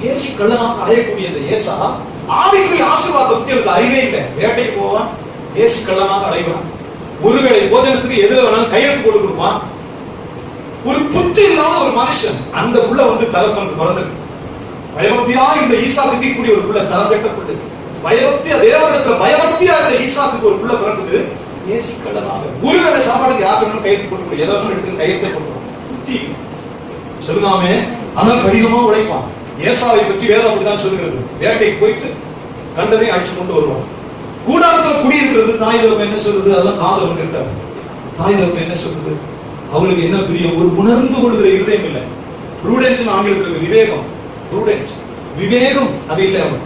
B: வேசி கள்ளனாக அடையக்கூடியது ஏசா ஆவிக்குரிய ஆசீர்வாதத்தை அவருக்கு அறிவே இல்லை. வேட்டைக்கு போவான், வேசி கள்ளனாக அடைவான். ஒருவேளை போஜனத்துக்கு எதிர வேணாலும் கையெழுத்து போட்டு கொடுப்பான். ஒரு புத்தி இல்லாத ஒரு மனுஷன். அந்த புள்ள தகப்பன் பிறந்தது பயபக்தியா இந்த ஈசாக்கு கூடிய ஒரு புள்ள தரம் கட்டப்பட்டு பயபக்தியா தேவனிடத்துல பயபக்தியா இந்த ஈசாக்கு ஒரு புள்ள பிறந்தது ஏசி கடனாக. ஒருவேளை சாப்பாடுக்கு யாருக்கு கையெழுத்து போட்டு எதோ எடுத்து கையெழுத்து போட்டுவான். புத்தி சொல்லுதாமே, ஆனால் கடினமா உழைப்பான். ஏசாவை பற்றி வேதம் அப்படிதான் சொல்லுகிறது. வேட்டைக்கு போயிட்டு கண்டதையும் அடிச்சு கொண்டு வருவான். கூடாரத்துல குடியிருக்கிறது. தாய் தகப்பன் என்ன சொல்றது? அதெல்லாம் காதவன் இருக்காரு. தாய் தகப்பன் என்ன சொல்றது? அவங்களுக்கு என்ன புரியும்? ஒரு உணர்ந்து கொள்கிற இருதயம் இல்லை. ப்ரூடென்ட் ஆங்கிலத்தில் விவேகம், ப்ரூடென்ட் விவேகம் அது இல்லை அவன்.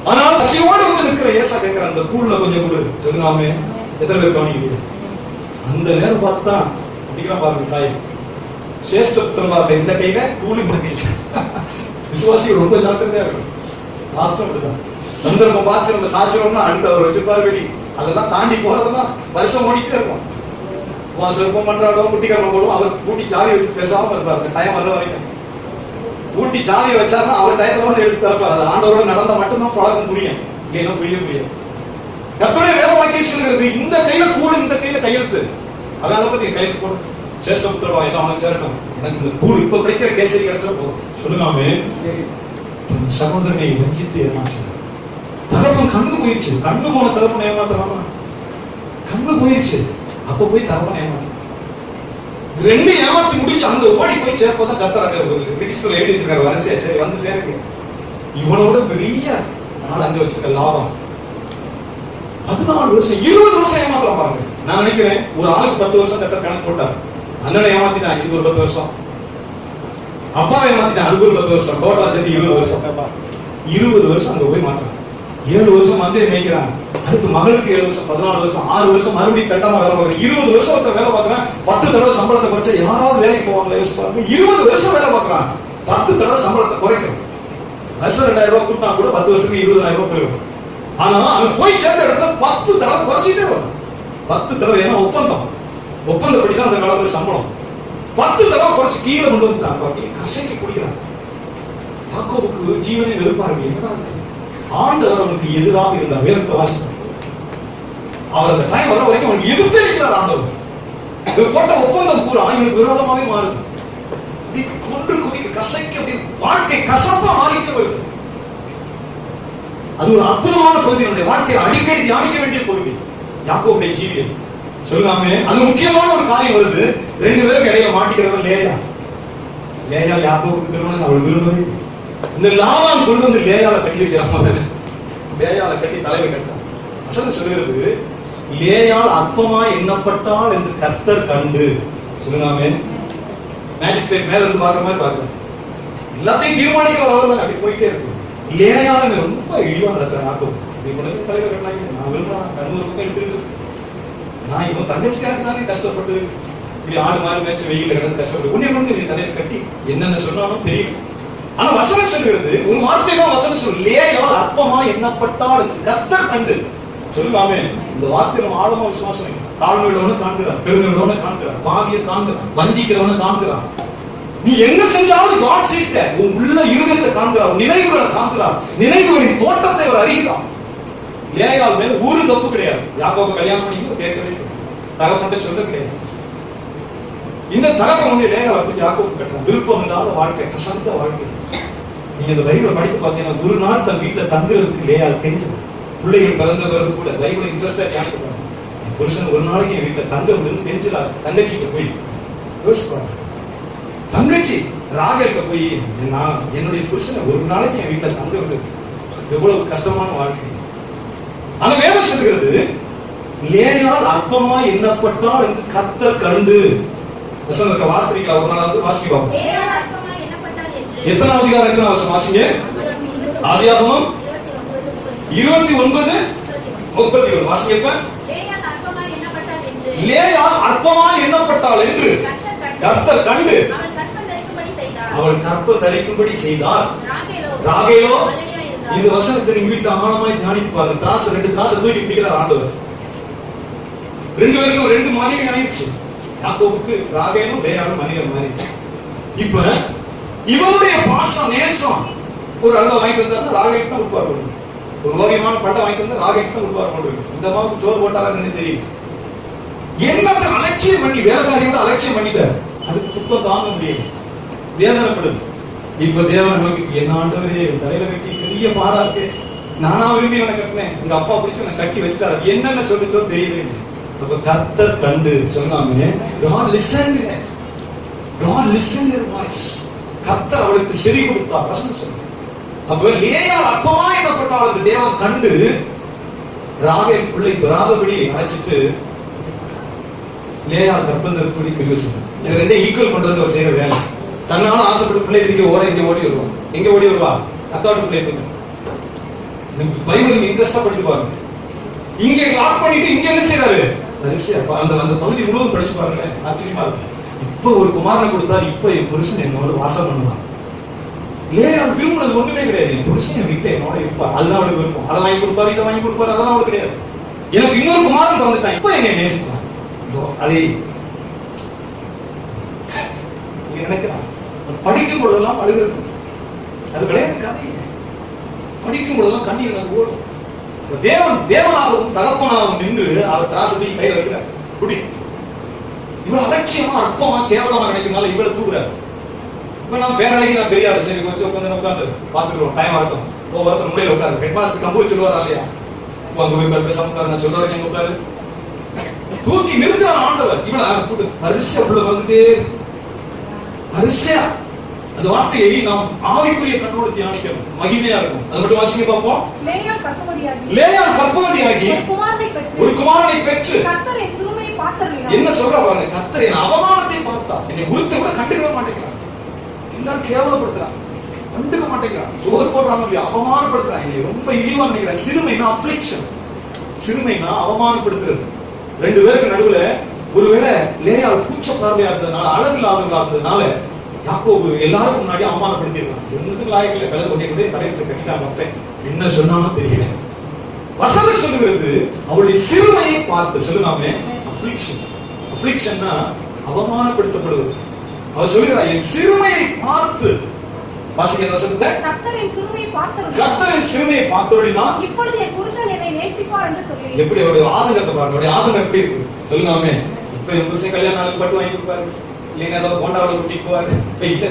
B: ஆனால் பசியோடு நிற்கிற ஏசா கேட்கிற அந்த கூழ்ல கொஞ்சம் கொடு. சொல்லுங்காமே, எத்தனை பேர் கவனிக்க? அந்த நேரம் பார்த்துதான் அப்படிங்கிற பாருங்க தாய் சேஷ்டபுத்திரம் பார்த்த இந்த கையில கூலி இந்த கையில. விசுவாசி ரொம்ப ஜாக்கிரதையா இருக்கும். லாஸ்டம் அப்படிதான் சந்தர்ப்பம் பார்த்து நம்ம சாட்சியம்னா அடுத்து அவர் வச்சிருப்பாரு வெடி. அதெல்லாம் தாண்டி போறதெல்லாம் வருஷம் ஓடிட்டே இருக்கும். சிற்பம் பண்றாலும் குட்டிக்காரன் போடுவோம். அவர் கூட்டி சாவி வச்சு பேசாம இருப்பாரு டைம் வர்ற வரைக்கும். ஊட்டி சாவியை வச்சாருன்னா அவர் டயத்துல வந்து எடுத்து தரப்பாரு. அது ஆண்டவரோட நடந்தா மட்டும்தான் பழகம் முடியும், இல்லைன்னா புரிய முடியாது. கர்த்தருடைய வேத வாக்கியம் சொல்கிறது இந்த கையில கூடு, இந்த கையில கையெழுத்து. அவன் அதை பத்தி கையெழுத்து போடு. சேஷ்டபுத்திரவா எல்லாம் அவனுக்கு சேரட்டும். எனக்கு இந்த கூடு இப்ப கிடைக்கிற கேசரி கிடைச்சா போதும். சொல்லுங்காமே, தன் சகோதரனை வஞ்சித்து ஏமாற்ற தகப்பன் கண்ணு போயிடுச்சு. கண்ணு போன தகப்பன் ஏமாத்தலாமா? கண்ணு போயிடுச்சு. அப்ப போய் தகவல் ஏமாத்தி ரெண்டு ஏமாத்தி முடிச்சு அங்க ஓடி போய் சேர்ப்பதான் கர்த்தராக கிறிஸ்துல எழுதி வச்சிருக்காரு வரிசையா. சரி வந்து சேருங்க. இவனோட பெரிய நாள் அங்க வச்சிருக்க லாபம் 14 வருஷம் 20 வருஷம் ஏமாத்தலாம் பாருங்க. நான் நினைக்கிறேன் ஒரு ஆளுக்கு 10 வருஷம் கர்த்தர் கணக்கு போட்டார். அண்ணனை ஏமாத்திட்டான், இதுக்கு ஒரு 10 வருஷம். அப்பாவை ஏமாத்திட்டான், அதுக்கு ஒரு 10 வருஷம். டோட்டலா சேர்த்து 20 வருஷம். 20 வருஷம் அங்க போய் மாட்டான். 7 வருஷம் வந்து மேய்க்கிறான். அடுத்து மகளுக்கு 7 வருஷம், 14 வருஷம், 6 வருஷம் மறுபடியும் தட்டமா வேலை பார்க்கறேன். 20 வருஷம் வேலை பார்க்கறேன். 10 தடவை சம்பளத்தை குறைச்சா யாராவது வேலைக்கு போவாங்களா? யோசிச்சு பாருங்க. 20 வருஷம் வேலை பார்க்கறான், 10 தடவை சம்பளத்தை குறைக்கிறான். வருஷம் 2000 ரூபாய் கூட்டினா கூட 10 வருஷத்துக்கு 20,000 ரூபாய் போயிடும். ஆனா அவன் போய் சேர்ந்த இடத்துல 10 தடவை குறைச்சிட்டே வரான். 10 தடவை. ஏன்னா ஒப்பந்தப்படிதான் அந்த காலத்துல சம்பளம். 10 தடவை குறைச்சு கீழே கொண்டு வந்துட்டான். பாட்டி கசைக்கு குடிக்கிறான். யாக்கோபுக்கு ஜீவனை வெறுப்பாரு. என்னடா ஆண்டவர் அவனுக்கு எதிராக இருந்தார். வேதத்தை வாசித்தார். அவர் அந்த டைம் வர வரைக்கும் அவனுக்கு எதிர்த்து இருக்கிறார் ஆண்டவர். இவர் போட்ட ஒப்பந்தம் பூரா இவனுக்கு விரோதமாவே மாறுது. அப்படி கொண்டு குவிக்க கசைக்கு அப்படி வாழ்க்கை கசப்பா மாறிட்டே வருது. அது ஒரு அற்புதமான பகுதி. நம்முடைய வாழ்க்கையை அடிக்கடி தியானிக்க வேண்டிய பகுதி யாக்கோபுடைய ஜீவியம். சொல்லாமே, அது முக்கியமான ஒரு காரியம் வருது. 2 பேருக்கு இடையில மாட்டிக்கிறவன் லேயா. லேயா யாக்கோபுக்கு திருமணம் அவள் விரும்பவே. இந்த லாபான் கொண்டு வந்து லேயால கட்டி வைக்கிறான். லேயால கட்டி தலைமை கட்டுறான். வசனம் சொல்கிறது, லேயால் அற்பமாய் எண்ணப்பட்டாள் என்று கர்த்தர் கண்டு. சொல்லுங்காமே, மேஜிஸ்ட்ரேட் மேல இருந்து பார்க்குற மாதிரி பார்க்கலாம். எல்லாத்தையும் தீர்மானிக்கிற அளவில் அப்படி போயிட்டே இருக்கு. லேயால ரொம்ப இழிவா நடத்துறேன். யாக்கோபு தலைவர் கட்டினாங்க. நான் விரும்புறேன் கண்ணு ஒரு பக்கம் எடுத்துட்டு நான் இவன் தங்கச்சிக்காக தானே கஷ்டப்பட்டு இப்படி ஆடு மாடு மேய்ச்சி வெயில கிடந்து கஷ்டப்பட்டு உன்னை கொண்டு நீ தலைவர் கட்டி என்னென்ன சொன்னாலும் தெரியல. ஆனா வசனம் சொல்கிறது ஒரு வார்த்தை தான். வசனம் சொல்லு, லேயால் அற்பமா எண்ணப்பட்டால் கர்த்தர் கண்டு. சொல்லுவாமே, இந்த வார்த்தை நம்ம ஆழமா விசுவாசம். தாழ்மையுள்ளவனை காண்கிறார், பெருமையுள்ளவனை காண்கிறார், பாவியை காண்கிறார், வஞ்சிக்கிறவனை காண்கிறார். நீ என்ன செஞ்சாலும் God sees that. உன் உள்ள இருதயத்தை காண்கிறார், நினைவுகளை காண்கிறார், நினைவுகளின் தோட்டத்தை அவர் அறிகிறார். லேயால் மேல ஒரு தப்பு கிடையாது. யாக்கோபு கல்யாணம் பண்ணிக்க கேட்கவே கிடையாது. தகப்பன்ட்ட சொல்ல கிடையாது. இந்த தகப்பனுடைய லேயாவை பற்றி யாக்கோபு கட்டுறான். விருப்பம் இல்லாத வாழ்க்கை, கசந்த வாழ்க்கை. நீங்க இந்த பைபிளை படித்து பார்த்தீங்கன்னா ஒரு நாள் தன் வீட்டுல தங்குறதுக்கு லேயால் கெஞ்சது. பிள்ளைகள் பிறந்த பிறகு கூட பைபிளை இன்ட்ரெஸ்டா தியானிக்க போறாங்க. என் புருஷன் ஒரு நாளைக்கு என் வீட்டுல தங்க வந்து கெஞ்சலாம். தங்கச்சிக்கு போய் யோசிப்பாங்க. தங்கச்சி ராகேல்கிட்ட போய், நான் என்னுடைய புருஷனை ஒரு நாளைக்கு என் வீட்டுல தங்க விடுது எவ்வளவு கஷ்டமான வாழ்க்கை. ஆனா வேதம் சொல்கிறது, லேயால் அற்பமா எண்ணப்பட்டால் என்று கர்த்தர் கண்டு. வசனத்தை வாசிக்கிறீங்களா? ஒரு நாளாவது வாசிக்குவாங்க. எத்தனாவது அதிகாரம் எத்தனை வருஷம் வாசிங்க? ஆதியாகமம் 29:31 வாசிங்க. லேயால் அற்பமா எண்ணப்பட்டால் என்று கர்த்தர் கண்டு அவள் கற்ப தரிக்கும்படி செய்தால்
C: ராகேலோ
B: ராகேலோ
C: மலடியா இருந்தாள்.
B: இந்த வசனத்தை நீங்க வீட்டுல ஆழமாய் தியானித்து பாருங்க. திராசை 2 திராசை தூக்கி பிடிக்கிறார் ஆண்டவர். 2 பேருக்கும் 2 மனைவி ஆயிடுச்சு. யாக்கோபுக்கு ராகேலும் லேயாலும் மனைவி மாறிடுச்சு. இப்ப இவனுடைய பாசம் நேசம் ஒரு அல்வா வாங்கிட்டு வந்தாருன்னா ராகேலுக்கு தான் உட்பார் பண்ணுங்க. ஒரு ஓவியமான பண்டம் வாங்கிட்டு வந்தா ராகேலுக்கு தான் உட்பார் பண்ணுங்க. இந்த மாதிரி சோறு போட்டாரான்னு தெரியல. என்னத்தை அலட்சியம் பண்ணி வேலைக்காரியோட அலட்சியம் பண்ணிட்டார். அதுக்கு துக்கம் தாங்க முடியல, வேதனைப்படுது. இப்ப தேவனை நோக்கி என்ன ஆண்டவரே தலையில வெட்டி பெரிய பாடா இருக்கு, நானா விரும்பி அவனை கட்டினேன், எங்க அப்பா பிடிச்சி அவனை கட்டி வச்சுட்டாரு, என்னென்ன சொல்லிச்சோ தெரியவே இல்லை. அப்ப கர்த்தர் கண்டு சொல்லாமே God listened, God listened her voice. கர்த்தர் அவளுக்கு செவி கொடுத்தார் வசனம் சொல்லுங்க. அப்ப லேயாள் அப்பமா என்னப்பட்டாளுக்கு தேவன் கண்டு ராகேல் பிள்ளை பெறாதபடி அழைச்சிட்டு லேயாள் கற்பந்தற்படி கிருபை செய்தார். இது ரெண்டே ஈக்குவல் பண்றது அவர் செய்யற வேலை. தன்னால ஆசைப்பட்டு பிள்ளை இங்க ஓடி வருவா. எங்க ஓடி வருவா? அக்காவுக்கு பிள்ளை தூங்க. பைபிள் இன்ட்ரெஸ்டா படிச்சு பாருங்க. இங்க லாக் பண்ணிட்டு இங்க என்ன செய்யறாரு? அந்த பகுதி முழுவதும் படிச்சு பாருங்க, ஆச்சரியமா இருக்கும். இப்ப ஒரு குமாரனை கொடுத்தாரு, இப்ப என் புருஷன் என்னோட வாசம் பண்ணுவான். லேயாள் விரும்பினது ஒண்ணுமே கிடையாது. என் புருஷன் என் வீட்டுல என்னோட இருப்பார், அதுதான் அவளுக்கு விருப்பம். அதை வாங்கி கொடுப்பாரு, இதை வாங்கி கொடுப்பாரு, அதெல்லாம் அவளுக்கு கிடையாது. எனக்கு இன்னொரு குமாரன் வந்துட்டான், இப்ப என்னை நேசிப்பான். அதே நினைக்கிறான். படிக்கும் பொழுதெல்லாம் அழுகிறது, அது விளையாட்டு கதை இல்லை. படிக்கும் பொழுதெல்லாம் கண்ணீர் வந்து ஓடும். தேவனாகவும் தகப்பனாகவும் நின்று அவர் திராசத்தை கையில் வைக்கிறார். குடி. இவ்வளவு அலட்சியமா அற்பமா கேவலமா நினைக்கிறதுனால இவ்வளவு தூக்குறாரு. இப்ப நான் பேரலைக்கு நான் பெரிய ஆளு, சரி கொஞ்சம் உட்காந்து உட்காந்து பாத்துக்கிறோம், டைம் ஆகட்டும். ஒவ்வொருத்தர் முறையில் உட்காரு. ஹெட் மாஸ்டர் கம்பு சொல்லுவாரா இல்லையா? அங்க போய் பேசாம உட்காரு, நான் சொல்லுவாரு எங்க உட்காரு. தூக்கி நிறுத்துறான் ஆண்டவர். இவ்வளவு கூட்டு வரிசையா உள்ள வந்துட்டே வரிசையா அந்த வார்த்தையை நாம் ஆவிக்குரிய கண்ணோடு தியானிக்கணும், மகிமையா இருக்கும். அது மட்டும் வாசிக்க பார்ப்போம். லேயாள் கர்ப்பவதியாகி ஒரு குமாரனை பெற்று
C: கர்த்தர் என் சிறுமையை பார்த்தருளினார்.
B: என்ன சொல்றா பாருங்க, கர்த்தர் என் அவமானத்தை பார்த்தா. என்னை உறுத்த கூட கண்டுக்கவே மாட்டேங்கிறான். எல்லாரும் கேவலப்படுத்துறாங்க, கண்டுக்க மாட்டேங்கிறான். சோறு போடுறாங்க, அவமானப்படுத்துறாங்க. என்னை ரொம்ப இழிவா நினைக்கிறேன். சிறுமைனா அஃப்ளிக்ஷன், சிறுமைனா அவமானப்படுத்துறது. 2 பேருக்கு நடுவுல ஒருவேளை லேயாள் கூச்ச பார்வையா இருந்ததுனால, அழகு இல்லாதவங்களா இருந்ததுனால யாக்கோபு எல்லாருக்கும் முன்னாடி அவமானப்படுத்திருக்கான். என்னதுக்கு லாயக்கில்லை, கலந்து கொண்டே தலையை கட்டிட்டான். அப்ப என்ன சொன்னாலும் தெரியல. வசனம் சொல்லுகிறது அவளுடைய சிறுமையை பார்த்து. சொல்லுவாமே அஃப்ளிக்ஷன். அஃப்ளிக்ஷன்னா அவமானப்படுத்தப்படுவது. அவர் சொல்லுகிறார் என் சிறுமையை பார்த்து. வாசிக்க வசனத்தை.
C: கர்த்தர் என் சிறுமையை பார்த்தருளினார்.
B: கர்த்தர் என் சிறுமையை பார்த்தருளினார்.
C: இப்பொழுது என் புருஷன் என்னை நேசிப்பார் என்று சொல்லி.
B: எப்படி அவருடைய ஆதங்கத்தை பாருங்க. அவருடைய ஆதங்கம் எப்படி இருக்கு சொல்லுவாமே. இப்ப என் புருஷன் கல்யாண நாளுக்கு பட்டு வாங்கி கொடுப்பாரு, இல்லைன்னா ஏதாவது போண்டாவில் கூட்டிட்டு போவாரு, இப்ப இல்ல.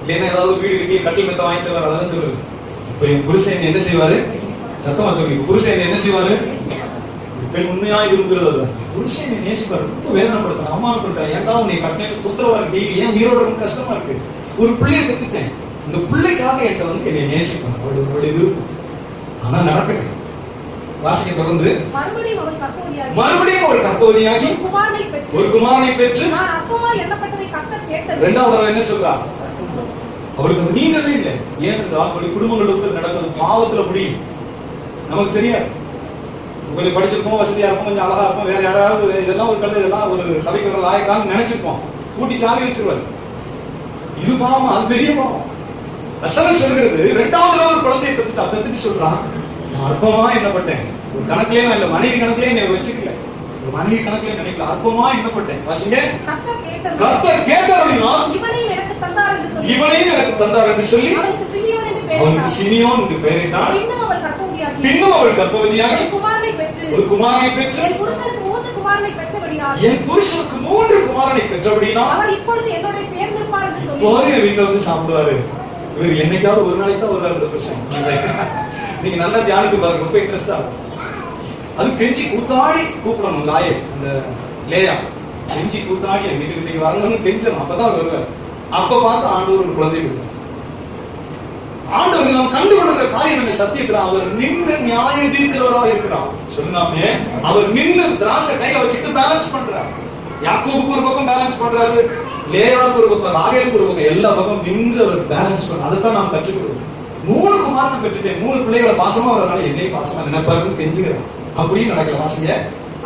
B: இல்லைன்னா ஏதாவது வீடு கட்டி கட்டில் மெத்த வாங்கிட்டு வர, அதெல்லாம் சொல்லுது. இப்ப என் புருஷன் என்ன செய்வாரு? சத்தமா சொல்லி, புருஷன் என்ன செய்வாரு? பெண் உண்மையா விரும்புகிறது அல்ல. புருஷன் நேசிப்பாரு. ரொம்ப வேதனைப்படுத்துறேன், அவமானப்படுத்துறேன். ஏன்டா உன்னை கட்டினு தொந்தரவா இருக்கு, ஏன் உயிரோட ரொம்ப கஷ்டமா இருக்கு. ஒரு பிள்ளையை கத்துட்டேன், இந்த பிள்ளைக்காக என்கிட்ட வந்து என்னை நேசிப்பார், அவருடைய விருப்பம். ஆனா நடக்கட்டும். வாசிக்க தொடர்ந்து
C: மறுபடியும்
B: ஒரு கர்ப்பவதியாகி ஒரு குமாரனை பெற்று
C: நான் அப்பமா எண்ணப்பட்டதை கர்த்தர் கேட்டார்.
B: 2வது தடவை என்ன சொல்றா? அவருக்கு அது நீங்கவே இல்லை. ஏனென்றால் அவருடைய குடும்பங்களுக்கு நடக்கிறது பாவத்துல முடியும். நமக்கு தெரியாது. கொஞ்சம் படிச்சிருப்போம், வசதியா இருப்போம், கொஞ்சம் அழகா இருப்போம், வேற யாராவது இதெல்லாம் ஒரு கழுதை, இதெல்லாம் ஒரு சபைக்கு வர லாயக்கான்னு நினைச்சிருப்போம். கூட்டி சாமி வச்சிருவாரு. இது பாவம், அது பெரிய பாவம். வசனம் சொல்கிறது 2வது தடவை ஒரு குழந்தையை பெற்றுட்டு சொல்றான், நான் அற்பமா எண்ணப்பட்டேன். ஒரு கணக்குலயே நான் இல்ல, மனைவி கணக்குலயே என்னை வச்சுக்கல, ஒரு மனைவி கணக்குலயே நினைக்கல, அற்பமா எண்ணப்பட்டேன். வாசிங்க. கர்த்தர் கேட்டார் அப்படின்னா
C: இவனையும் எனக்கு தந்தார் என்று சொல்லி, அவனுக்கு
B: சிமியோன் என்று பெயரிட்டார். பின்னும் அவள் கர்ப்பவதியாகி ஒரு குமாரனை பெற்று
C: என் புருஷனுக்கு 3 குமாரனை
B: பெற்றபடியினால்
C: அவர் இப்பொழுது என்னோட சேர்ந்திருப்பார் என்று சொல்லி,
B: இப்போது என் வீட்டுல வந்து சாப்பிடுவாரு. இவர் என்னைக்காவது ஒரு நாளைக்கு தான் வருவாரு. இந்த பிரச்சனை நீங்க நல்லா தியானித்து பாருங்க, ரொம்ப இன்ட்ரெஸ்டா இருக்கும். அது கெஞ்சி கூத்தாடி கூப்பிடணும். லாயர் அந்த லேயா கெஞ்சி கூத்தாடி என் வீட்டுக்கு இன்னைக்கு வரணும்னு கெஞ்சணும், அப்பதான் அவர் வருவார். அப்ப பார்த்து ஆண்டவர் ஒரு குழந்தை கொடுத்தார். ஆண்டவர் நாம் கண்டு கொள்கிற காரியம் என்ன? சத்தியத்துல அவர் நின்று நியாயம் தீர்க்கிறவராக இருக்கிறார். சொல்லாமே அவர் நின்று திராட்சை கையில வச்சுட்டு பேலன்ஸ் பண்றார். யாக்கோபுக்கு ஒரு பக்கம் பேலன்ஸ் பண்றாரு, லேயாவுக்கு ஒரு பக்கம், ராகேலுக்கு ஒரு பக்கம், எல்லா பக்கம் நின்று அவர் பேலன்ஸ் பண்றார். அதைத்தான் நாம் கற்றுக்கொள்வோம். 3 குமாரனை பெற்றுட்டேன், 3 பிள்ளைகளை பாசமா வரதுனால என்னை பாசமா நினைப்பாருன்னு கெஞ்சுகிறான். அப்படின்னு நடக்கல. வாசிங்க.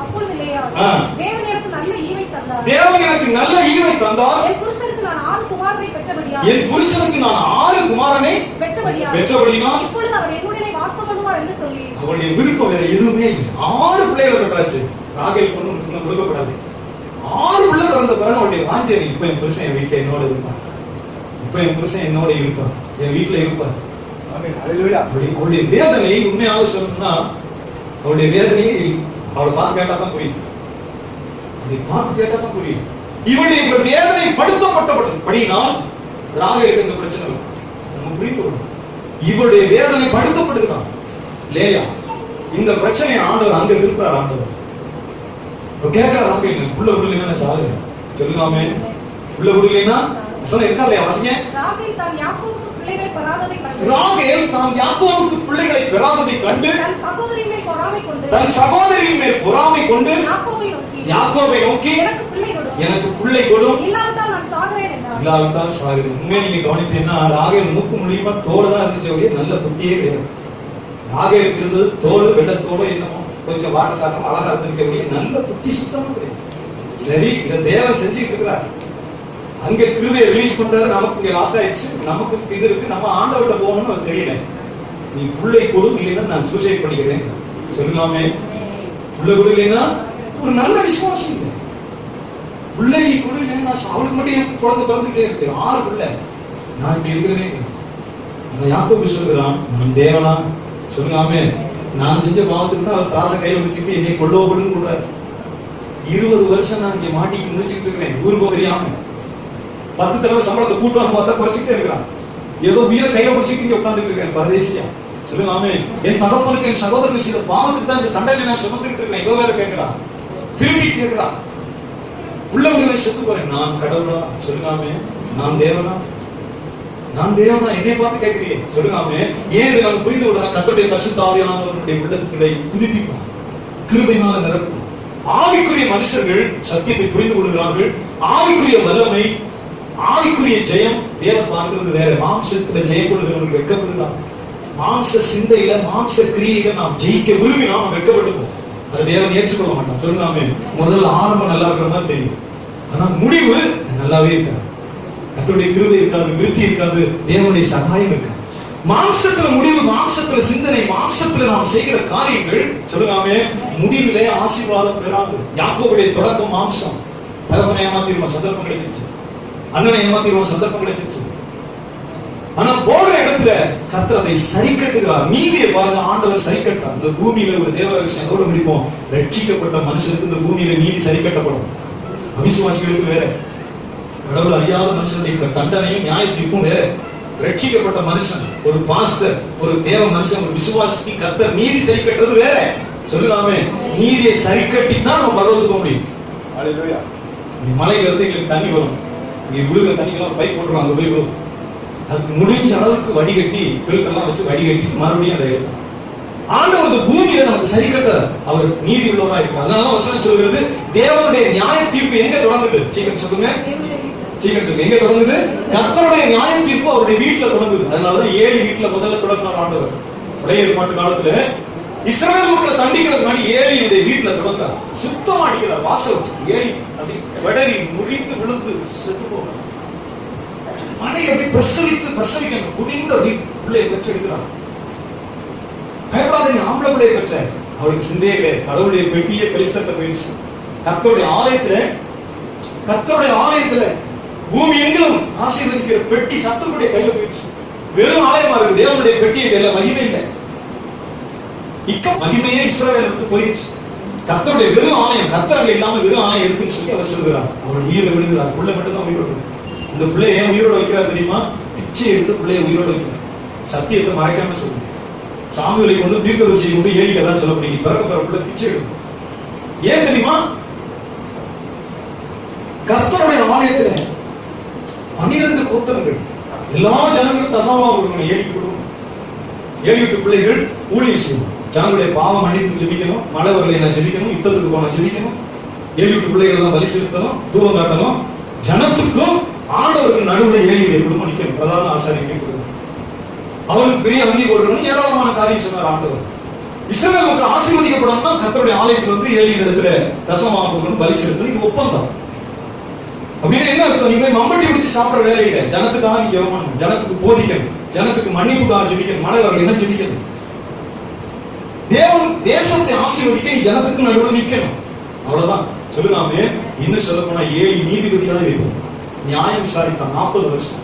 C: அப்பொழுது லேயா,
B: ஆ.
C: தேவன் எனக்கு நல்ல ஈவை தந்தார்.
B: தேவன் எனக்கு நல்ல ஈவை தந்தார்.
C: என் புருஷனுக்கு நான் 6 குமாரனை பெற்றபடியால்,
B: என் புருஷனுக்கு நான் 6 குமாரனை பெற்றபடியினால்
C: இப்பொழுது அவர் என்னுடனே வாசம் பண்ணுவார் என்று சொல்லி,
B: அவளுடைய விருப்பம் வேற எதுவுமே இல்லை. 6 பிள்ளைகள் பெற்றாச்சு. ராகேல் பொண்ணு உனக்கு கொடுக்கப்படாது. 6 பிள்ளை பிறந்த பிறகு அவளுடைய வாஞ்சை, இப்ப என் புருஷன் என் வீட்டுல என்னோட இருப்பார், இப்ப என் புருஷன் என்னோட இருப்பார், என் வீட்டுல இருப்பார். அவளுடைய வேதனை உண்மையாக சொல்லணும்னா, அவளுடைய வேதனையை அவளை பார்த்து கேட்டா தான் புரியும். அவளை பார்த்து கேட்டா தான் புரியும். இவளுடைய வேதனை படுத்தப்பட்டபடியினால் ராகேலுக்கு இந்த பிரச்சனை இல்லை. நம்ம புரிந்து கொள்ளணும். இவளுடைய வேதனை படுத்தப்படுகிறான் லேயா. இந்த பிரச்சனையை ஆண்டவர் அங்க இருக்கிறார். ஆண்டவர் கேட்கிறார், ராகேல் புள்ள விடலைன்னா சாகு சொல்லுங்காமே, புள்ள விடலைன்னா சொல்ல இருக்கா இல்லையா? வாசிங்க.
C: ராகேல் தான் யாக்கோபுக்கு பிள்ளைகளை பெறாததை கண்டு,
B: ராகேல் தான் யாக்கோபுக்கு பிள்ளைகளை பெறாததை கண்டு
C: தன் சகோதரியின் மேல் பொறாமை கொண்டு,
B: தன் சகோதரியின் மேல் பொறாமை கொண்டு யாக்கோபை நோக்கி எனக்கு பிள்ளை கொடும்,
C: இல்லாவிட்டால் நான் சாகிறேன் என்றார்.
B: இல்லாவிட்டால் சாகிறேன். உண்மையை நீங்க கவனித்தீங்கன்னா ராகேல் மூக்கு மூலியமா தோல் தான் இருந்துச்சு, அப்படியே நல்ல புத்தியே கிடையாது. ராகேலுக்கு இருந்தது தோல், வெள்ளத்தோடு என்னமோ கொஞ்சம் வாட்ட சாட்டம் அழகா இருந்திருக்கக்கூடிய நல்ல புத்தி சுத்தமா கிடையாது. சரி, இதை தேவன் செஞ்சுட்டு இருக்கிறார். அங்க கிருபையை ரிலீஸ் பண்றாரு, நமக்கு இங்க லாக் ஆயிடுச்சு, நமக்கு இது இருக்கு, நம்ம ஆண்டவர்கிட்ட போகணும்னு அது தெரியல. நீ புள்ளை கொடு, இல்லைன்னா நான் சூசைட் பண்ணிக்கிறேன் சொல்லலாமே. புள்ளை கொடு இல்லைன்னா ஒரு நல்ல விசுவாசம் இல்லை. பிள்ளை கொடு இல்லைன்னா அவளுக்கு மட்டும் என் குழந்தை பிறந்துட்டே இருக்கு, 6 பிள்ளை, நான் இப்படி இருக்கிறேனே. யாக்கோபு சொல்கிறான், நான் தேவனா சொல்லுங்காமே, நான் செஞ்ச பாவத்துக்கு தான் அவர் திராச கையில முடிச்சுட்டு என்னை கொள்ளோபடுன்னு சொல்றாரு. 20 வருஷம் நான் இங்க மாட்டிக்கு முடிச்சுட்டு இருக்கிறேன், ஊருக்கு தெரியாம. 10 தடவை சம்பளத்தை கூட்டுவாங்க பார்த்தா குறைச்சிட்டே இருக்கிறான். ஏதோ உயிரை கையில பிடிச்சிட்டு இங்க உட்கார்ந்துட்டு இருக்கேன் பரதேசியா சொல்லுங்காமே. என் தகப்பனுக்கு என் சகோதரன் செய்த பாவத்துக்கு தான் இந்த தண்டனை நான் சுமந்துட்டு இருக்கேன். இவ வேற கேட்கிறான், திரும்பி கேட்கிறான், உள்ளவங்களை செத்து போறேன். நான் கடவுளா சொல்லுங்காமே, நான் தேவனா, நான் தேவனா, என்னை பார்த்து கேட்கிறீங்க சொல்லுங்காமே. ஏன் இதை நம்ம புரிந்து விடுறா? கர்த்தருடைய பரிசுத்த ஆவியானவருடைய உள்ளத்துக்களை புதுப்பிப்பார், கிருபையினால நிரப்புவார். ஆவிக்குரிய மனுஷர்கள் சத்தியத்தை புரிந்து கொள்கிறார்கள். ஆவிக்குரிய வல்லமை, ஆவிக்குரிய ஜெயம் தேவன் பார்க்கிறது வேற. மாம்சத்துல ஜெயம் கொள்கிறவர்கள் வெட்கப்படுகிறார். மாம்ச சிந்தையில, மாம்ச கிரியையில நாம் ஜெயிக்க விரும்பி நாம வெட்கப்பட்டுப்போம். அது தேவன் ஏற்றுக்கொள்ள மாட்டான் சொல்லுங்காமே. முதல்ல ஆரம்பம் நல்லா இருக்கிற மாதிரி தெரியும், ஆனா முடிவு நல்லாவே இருக்காது. கர்த்தருடைய கிருபை இருக்காது, விருத்தி இருக்காது, தேவனுடைய சகாயம் இருக்காது. மாம்சத்துல முடிவு, மாம்சத்துல சிந்தனை, மாம்சத்துல நாம் செய்கிற காரியங்கள் சொல்லுங்காமே முடிவிலே ஆசீர்வாதம் பெறாது. யாக்கோபுடைய தொடக்கம் மாம்சம். தகப்பனை ஏமாத்திடுவான், சந்தர்ப்பம் கிடைச்சிச்சு. அண்ணனை ஏமாத்திடுவான், சந்தர்ப்பம் கிடைச்சிச்சு. ஆனா போகிற இடத்துல கர்த்தர் அதை சரி கட்டுகிறார். நீதியை பாருங்க, ஆண்டவர் சரி கட்டுறார். இந்த பூமியில ஒரு தேவ விஷயத்தோட முடிப்போம். ரட்சிக்கப்பட்ட மனுஷனுக்கு இந்த பூமியில நீதி சரி கட்டப்படும். அவிசுவாசிகளுக்கு வேற, கடவுள் அறியாத மனுஷனுடைய தண்டனையும் நியாய தீர்ப்பும் வேற. ரட்சிக்கப்பட்ட மனுஷன், ஒரு பாஸ்டர், ஒரு தேவ மனுஷன், ஒரு விசுவாசிக்கு கர்த்தர் நீதி சரி கட்டுறது வேற. சொல்லுவாமே, நீதியை சரி கட்டித்தான் நம்ம பரவத்துக்கு போக முடியும். ஹல்லேலூயா. நீ மலையில இருந்து எங்களுக்கு தண்ணி வரும், இங்க விழுகிற தண்ணிக்கெல்லாம் பைப் போட்டுருவாங்க, அங்க போய் விழும். அதுக்கு முடிஞ்ச அளவுக்கு வடிகட்டி, பில்கெல்லாம் வச்சு வடிகட்டி மறுபடியும் அதை எடுக்கும். ஆண்டவர் பூமியில நமக்கு சரி கட்ட அவர் நீதி உள்ளவரா இருக்கும். அதனால வசனம் சொல்கிறது, தேவனுடைய நியாய தீர்ப்பு எங்க தொடங்குது? சீக்கிரம் சொல்லுங்க, சீக்கிரம் எங்க தொடங்குது? கர்த்தருடைய நியாய தீர்ப்பு அவருடைய வீட்டுல தொடங்குது. அதனாலதான் 7 வீட்டுல முதல்ல தொடங்கினார் ஆண்டவர். பழைய ஏற்பாட்டு காலத்துல இஸ்ரவேல் மக்களை தண்டிக்கிறதுக்கு முன்னாடி ஏலியுடைய வீட்டுல தொடங்குறார். சுத்தமா அடிக்கிறார் வாசல். ஏலி அப்படி வெடரி முறிந்து விழுந்து செத்து போகிறார். மனை அப்படி பிரசவிக்கணும் குடிந்த பிள்ளையை பெற்றெடுக்கிறார். பயப்படாத, நீ ஆம்பளை பிள்ளையை பெற்ற. அவளுக்கு சிந்தையே கிடையாது. கடவுளுடைய பெட்டியை பெலிஸ்தட்ட போயிடுச்சு. கர்த்தருடைய ஆலயத்துல பூமி எங்கிலும் ஆசீர்வதிக்கிற பெட்டி சத்துருடைய கையில போயிடுச்சு. வெறும் ஆலயமா இருக்கு, தேவனுடைய பெட்டியை கையில மகிமை இல்லை. மகிமையே இஸ்ரவேலை விட்டு போயிடுச்சு. கர்த்தருடைய வெறும் ஆலயம், கர்த்தர் இல்லாம வெறும் ஆலயம் இருக்குன்னு சொல்லி அவர் சொல்கிறார். அவள் உயிரை விடுகிறார். பிள்ளை மட்டும் தான் உயிரோடு. அந்த பிள்ளைய ஏன் உயிரோட வைக்கிறார் தெரியுமா? பிச்சை எடுத்து பிள்ளைய உயிரோட வைக்கிறார். சத்தியத்தை மறைக்காம சொல்லுங்க. சாமுவேலை கொண்டு தீர்க்கதரிசியை கொண்டு ஏலிக்கு தான் சொல்ல முடியும், பிறக்க பிறப்புல பிச்சை எடுக்கும். ஏன் தெரியுமா? கர்த்தருடைய ஆலயத்துல 12 கோத்திரங்கள், எல்லா ஜனங்களும் தசமமாக கொடுக்கணும். ஏலிக்கு கொடுக்கணும். 7 வீட்டு பிள்ளைகள் ஊழியம் செய்யணும். ஜனங்களுடைய பாவம் மன்னிப்பு ஜெபிக்கணும், மழை வரலை நான் ஜெபிக்கணும், யுத்தத்துக்கு போன ஜெபிக்கணும், 7 வீட்டு பிள்ளைகள் தான் பலி செலுத்தணும், தூபம் காட்டணும். ஜனத்துக்கும் ஆண்டவருக்கு நடுவுல 7 வீட்டு குடும்பம் நிற்கணும். பிரதான ஆசாரியை கொடுக்கணும். அவருக்கு பெரிய வங்கி போடணும். ஏராளமான காரியம் சொன்னார் ஆண்டவர். இஸ்ரவேல் மக்கள் ஆசீர்வதிக்கப்படணும்னா கர்த்தருடைய ஆலயத்துல வந்து ஏலியின் இடத்துல தசமபாகம் பலி செலுத்தணும். இது ஒப்பந்தம். அப்படின்னு என்ன அர்த்தம்? நீங்க மம்பட்டி பிடிச்சு சாப்பிட வேலை இல்லை. ஜனத்துக்காக நீ ஜெபம் பண்ணணும், ஜனத்துக்கு போதிக்கணும், ஜனத்துக்கு மன்னிப்புக்காக ஜெபிக்கணும், மனைவர் என்ன ஜெபிக்கணும். தேவன் தேசத்தை ஆசீர்வதிக்க நீ ஜனத்துக்கு நடுவில் நிற்கணும். அவ்வளவுதான். சொல்லுதாமே. இன்னும் சொல்ல போனா ஏலி நீதிபதியாக இருக்கும். நியாயம் விசாரித்தான் 40 வருஷம்.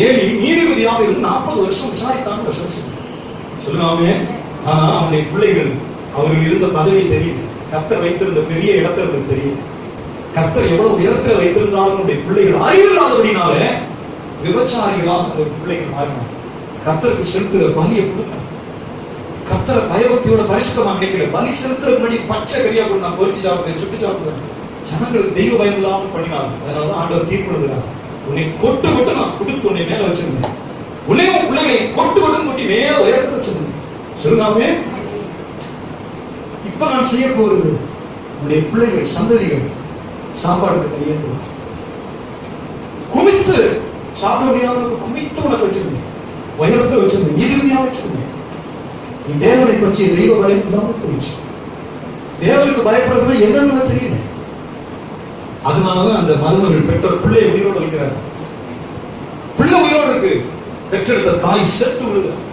B: ஏலி நீதிபதியாக இருந்து 40 வருஷம் விசாரித்தான். சொல்லுதாமே. ஆனா அவனுடைய பிள்ளைகள் அவர்கள் இருந்த பதவி தெரியல. கர்த்தர் வைத்திருந்த பெரிய இடத்தை அவருக்கு தெரியல. கர்த்தர் எவ்வளவு உயரத்தில் வைத்திருந்தாலும் அவனுடைய பிள்ளைகள் அறிவில்லாதபடினால விபச்சாரிகளாக பிள்ளைகள் மாறினார். கர்த்தருக்கு செலுத்துகிற பலியை கொடுக்கணும். கர்த்தரை பயபக்தியோட பரிசுத்தமா நினைக்கல. பலி செலுத்துறபடி பச்சை கரியா கூட நான் பொறிச்சு சாப்பிடுறேன், சுட்டு சாப்பிடுறேன். ஜனங்களுக்கு தெய்வ பயம் இல்லாமல் பண்ணினார். அதனாலதான் ஆண்டவர் தீர்ப்படுகிறார். உன்னை கொட்டு கொட்டு நான் கொடுத்து உன்னை மேல வச்சிருந்தேன். உன்னையும் பிள்ளைகளை கொட்டு கொட்டு கொட்டி மேல உயரத்தில் வச்சிருந்தேன். சொல்லுங்காமே. இப்ப நான் செய்ய போறது உன்னுடைய பிள்ளைகள் சந்ததிகள் சாப்பாடுக்கு கையேந்துவார். குமித்து சாப்பிட முடியாத குமித்து உனக்கு வச்சிருந்தேன், உயரத்தில் வச்சிருந்தேன், நீதிபதியா வச்சிருந்தேன். நீ தேவனை பற்றிய தெய்வ பயம் இல்லாமல் போயிடுச்சு. தேவனுக்கு பயப்படுறதுன்னா என்னன்னு தெரியல. அதனாலதான் அந்த மருமகள் பெற்றோர் பிள்ளையை உயிரோடு வைக்கிறார். பிள்ளை உயிரோடு இருக்கு. பெற்றெடுத்த தாய் செத்து விடுகிறார்.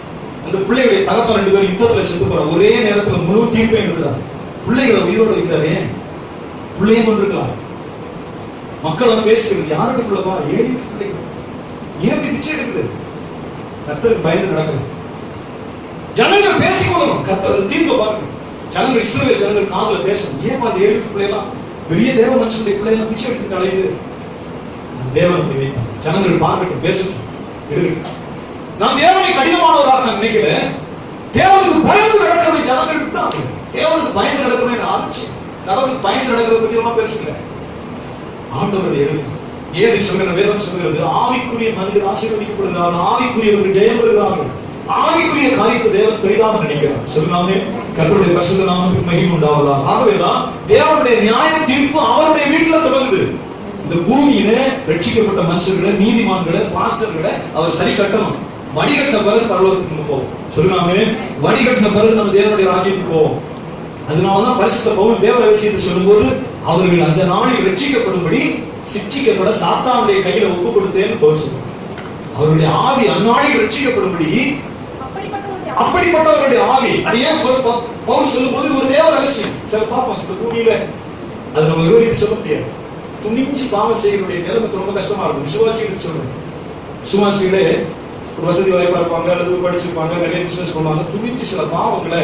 B: அந்த பிள்ளைகளுடைய தகப்பன் 2 பேரும் யுத்தத்துல செத்து போறார். ஒரே நேரத்துல முழு தீர்ப்பை எழுதுறார். பிள்ளைகளை உயிரோடு வைக்கிறாரே. பிள்ளையும் கொண்டிருக்கலாம். மக்கள் வந்து பேசிக்கிறது யாருக்கு பிள்ளைப்பா? ஏழு பிள்ளைகள். ஏன் பிச்சை எடுக்குது? கர்த்தருக்கு பயந்து நடக்குது. ஜனங்கள் பேசிக்கொள்ளணும். கர்த்தர் தீர்ப்பை பாருங்க. ஜனங்கள் இஸ்ரவேல் ஜனங்கள் காதுல பேசணும். ஏன் அந்த 7 பிள்ளைலாம் பெரிய தேவ மனுஷனுடைய பிள்ளைலாம் பிச்சை எடுத்துட்டு அலையுது? தேவன் அப்படி வைத்தார். ஜனங்கள் பார்க்கட்டும், பேசட்டும், எடுக்கட்டும். நான் தேவனை கடினமானவராக நான் நினைக்கல. தேவனுக்கு பயந்து நடக்கிறது ஜனங்கள் விட்டாங்க. தேவனுக்கு பயந்து நடக்கணும்னு ஆரம்பிச்சு கடவுளுக்கு பயந்து நடக்கிறத பத்தி ரொம்ப பேசுங்க. ஆண்டவர் எடுக்கும். ஏறி சொல்கிற வேதம் சொல்கிறது, ஆவிக்குரிய மனிதர் ஆசீர்வதிக்கப்படுகிறார்கள், ஆவிக்குரியவர்கள் ஜெயம் பெறுகிறார்கள். ஆவிக்குரிய காரியத்தை தேவன் பெரிதாக நினைக்கிறார். சொல்லுங்க. கர்த்தருடைய பரிசுத்த நாமத்துக்கு மகிமை உண்டாவதாக. ஆகவேதான் தேவனுடைய நியாய தீர்ப்பு அவருடைய வீட்டுல தொடங்குது. இந்த பூமியில ரட்சிக்கப்பட்ட மனுஷர்களை, நீதிமான்களை, பாஸ்டர்களை அவர் சரி கட்டணும். வடிகட்டின பிறகு பரலோகத்துக்கு போவோம். சொல்லுங்க. வடிகட்டின பிறகு நம்ம தேவனுடைய ராஜ்யத்துக்கு போவோம். அதனாலதான் பரிசுத்த பவுல் தேவ ரகசியத்தை சொல்லும்போது அவர்கள் அந்த நாளில் ரட்சிக்கப்படும்படி சிட்சிக்கப்பட சாத்தானுடைய கையில ஒப்பு கொடுத்தேன்னு பவுல் சொல்றார். அவருடைய ஆவி அந்நாளில் ரட்சிக்கப்படும்படி அப்படிப்பட்டவருடைய ஆவி. அது ஏன் பவுல் சொல்லும்போது ஒரு தேவ ரகசியம். சில பார்ப்போம் இந்த பூமியில அது நம்ம விவரித்து சொல்ல முடியாது. துணிஞ்சு பாவம் செய்யக்கூடிய நிலைமைக்கு ரொம்ப கஷ்டமா இருக்கும். விசுவாசிகளுக்கு சொல்றேன். விசுவாசிகளே ஒரு வசதி வாய்ப்பா இருப்பாங்க, அல்லது படிச்சிருப்பாங்க, நிறைய பிசினஸ் பண்ணுவாங்க. துணிஞ்சு சில பாவங்களை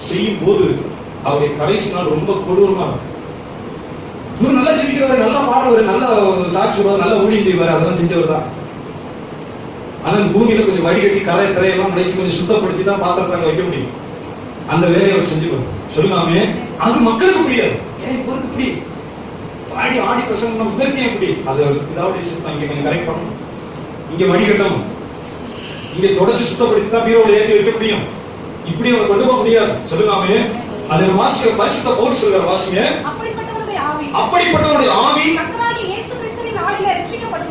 B: செய்யும் போது அவருடைய கடைசி நாள் ரொம்ப கொடூரமா இருக்கும். இவர் நல்லா ஜெபிக்கிறவர், நல்லா பாடுறவர், நல்லா சாட்சி சொல்வார், நல்லா ஊழியம் செய்வார், அதெல்லாம் செஞ்சவர் தான். ஆனா இந்த பூமியில கொஞ்சம் வடிகட்டி கரையெல்லாம் முடக்கி கொஞ்சம் சுத்தப்படுத்தி தான் பாத்திரத்தை வைக்க முடியும். அந்த வேலையை அவர் செஞ்சுக்குவார். சொல்லுங்க. அது மக்களுக்கு புரியாது. ஏன் இவருக்கு இப்படி பாடி ஆடி பிரசங்கம் இவருக்கு ஏன் இப்படி? அது இதாவது சுத்தம் இங்க கொஞ்சம் கரெக்ட் பண்ணணும், இங்க வடிகட்டணும், இங்க தொடச்சு சுத்தப்படுத்தி தான் பீரோல ஏற்றி வைக்க முடியும். இப்படி அவர் கொண்டு போக முடியாது. சொல்லுங்க. அதை வாசிக்கிற பரிசுத்த பவுல் சொல்ற வாசிங்க. அப்படிப்பட்டவருடைய ஆவி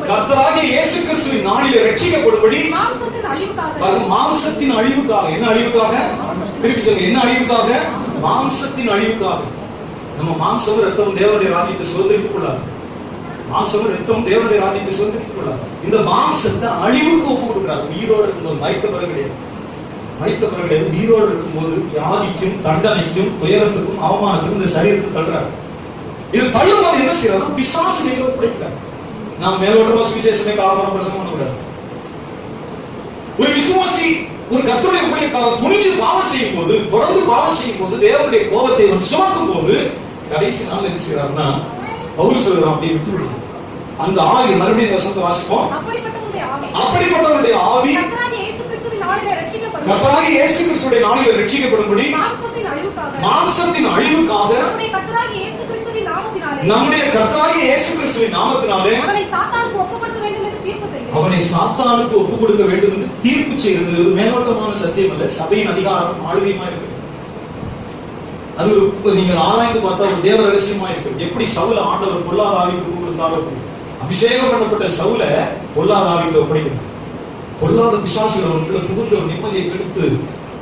B: கர்த்தராகிய இயேசு கிறிஸ்துவின் நாளிலே ரட்சிக்கப்படும்படி மாம்சத்தின் அழிவுக்காக. என்ன அழிவுக்காக? திருப்பி சொல்லுங்க. என்ன அழிவுக்காக? மாம்சத்தின் அழிவுக்காக. நம்ம மாம்சமும் ரத்தமும் தேவனுடைய ராஜ்யத்தை சுதந்திரித்துக் கொள்ளாது. மாம்சமும் ரத்தமும் தேவனுடைய ராஜ்யத்தை சுதந்திரித்துக் கொள்ளாது. இந்த மாம்சத்தை அழிவுக்கு ஒப்பு கொடுக்கிறார். உயிரோடு இருக்கும்போது, மரித்த பிறகு கிடையாது. மரித்த பிறகு கிடையாது. உயிரோடு இருக்கும்போது வியாதிக்கும், தண்டனைக்கும், துயரத்துக்கும், அவமானத்துக்கும் இந்த சரீரத்தை தள்ளுறாரு. இது தள்ளும்போது என்ன செய்யறாரு? பிசாசு கையில ஒப்படைக்கிறார். நாம் மேலோட்டமா சுவிசேஷமே காரணம் பிரசங்கம் பண்ணக்கூடாது. ஒரு விசுவாசி, ஒரு கர்த்தருடைய ஊழியக்காரர் துணிஞ்சு பாவம் செய்யும் போது, தொடர்ந்து பாவம் செய்யும் போது, தேவனுடைய கோபத்தை வந்து சுமக்கும் போது கடைசி நாள் என்ன செய்யறாருன்னா பவுல் சொல்றான், அப்படியே விட்டு விடுங்க. அந்த ஆவி மறுபடியும் வசனத்தை வாசிப்போம். அப்படிப்பட்டவருடைய ஆவி கர்த்தராகிய இயேசு கிறிஸ்துவின் நாளிலே ரட்சிக்கப்படும்படி மாம்சத்தின் அழிவுக்காக நம்முடைய கர்த்தராகிய இயேசு கிறிஸ்துவின் நாமத்தினாலே அவனை சாத்தானுக்கு ஒப்பு கொடுக்க வேண்டும் என்று தீர்ப்பு செய்கிறது. மேலோட்டமான சத்தியம் அல்ல, சபையின் அதிகாரம் ஆளுகையுமா இருக்கு. அது நீங்கள் ஆராய்ந்து பார்த்தா ஒரு தேவ ரகசியமா இருக்கு. எப்படி சவுல ஆண்டவர் பொல்லாத ஆவிக்கு ஒப்பு கொடுத்தாரோ, அபிஷேகம் பண்ணப்பட்ட சவுல பொல்லாத ஆவிக்கு ஒப்படைக்கிறார். பொல்லாத பிசாசுகள் அவர்களுக்கு புகுந்த நிம்மதியை கெடுத்து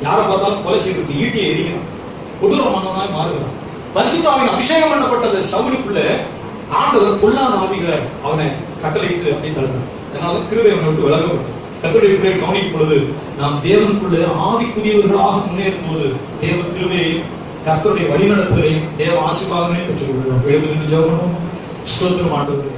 B: யாரை பார்த்தாலும் கொலை செய்யறது, ஈட்டியை எரிகிறான், கொடூரமானவனாய் மாறுகிறான். பரிசுத்தாவின் அபிஷேகம் பண்ணப்பட்டது சவுலுக்குள்ள ஆண்டவர் பொல்லாத ஆவிகளை அவனை கட்டளையிட்டு அப்படி தள்ளுறார். அதனாலதான் கிருபை அவனை விட்டு விலகப்பட்டது. கர்த்தருடைய கிருபையை கவனிக்கும் பொழுது நாம் தேவனுக்குள்ள ஆவிக்குரியவர்களாக முன்னேறும் போது தேவ கிருபையையும் கர்த்தருடைய வழிநடத்துதலையும் தேவ ஆசீர்வாதங்களையும் பெற்றுக் கொள்கிறோம். எழுந்து நின்று ஜெபம் பண்ணுவோம். ஸ்தோத்திரம் ஆண்டவரே.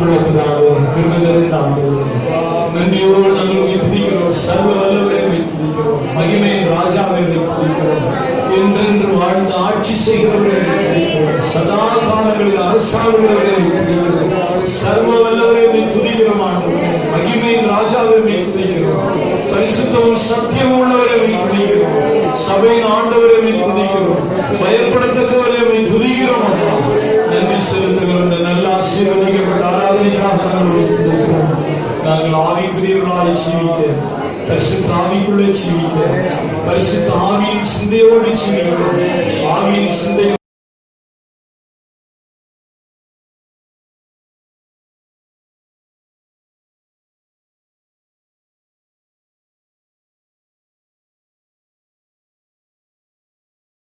D: பரிசுத்தமுள்ள பிதாவே, கிருபை நிறைந்த ஆண்டவரே, நன்றியோடு நாங்கள் உம்மை துதிக்கிறோம். சர்வ வல்லவரே உம்மை துதிக்கிறோம். மகிமையின் ராஜாவை உம்மை துதிக்கிறோம். என்றென்று வாழ்ந்து ஆட்சி செய்கிறவரை உம்மை துதிக்கிறோம். சதா காலங்களில் அரசாளுகிறவரை உம்மை துதிக்கிறோம். சர்வ வல்லவரை உம்மை துதிக்கிறோம் ஆண்டவரே. மகிமையின் ராஜாவை உம்மை துதிக்கிறோம். பரிசுத்தமும் சத்தியம் உள்ளவரை உம்மை துதிக்கிறோம். சபையின் ஆண்டவரை உம்மை துதிக்கிறோம். பயப்படத்தக்கவரை உம்மை துதிக்கிறோம். அப்பா, நன்றி செலுத்துகிறோம். இந்த நல்ல ஆசீர்வதிக்கப்பட்ட ஆராதனைக்காக நாங்கள் உம்மை துதிக்கிறோம். நாங்கள் ஆவிக்குரியவர்களாய் ஜீவிக்க, பரிசுத்த ஆவிக்குள்ளே ஜீவிக்க, பரிசுத்த ஆவியின் சிந்தையோடு ஜீவிக்க, ஆவியின் சிந்தை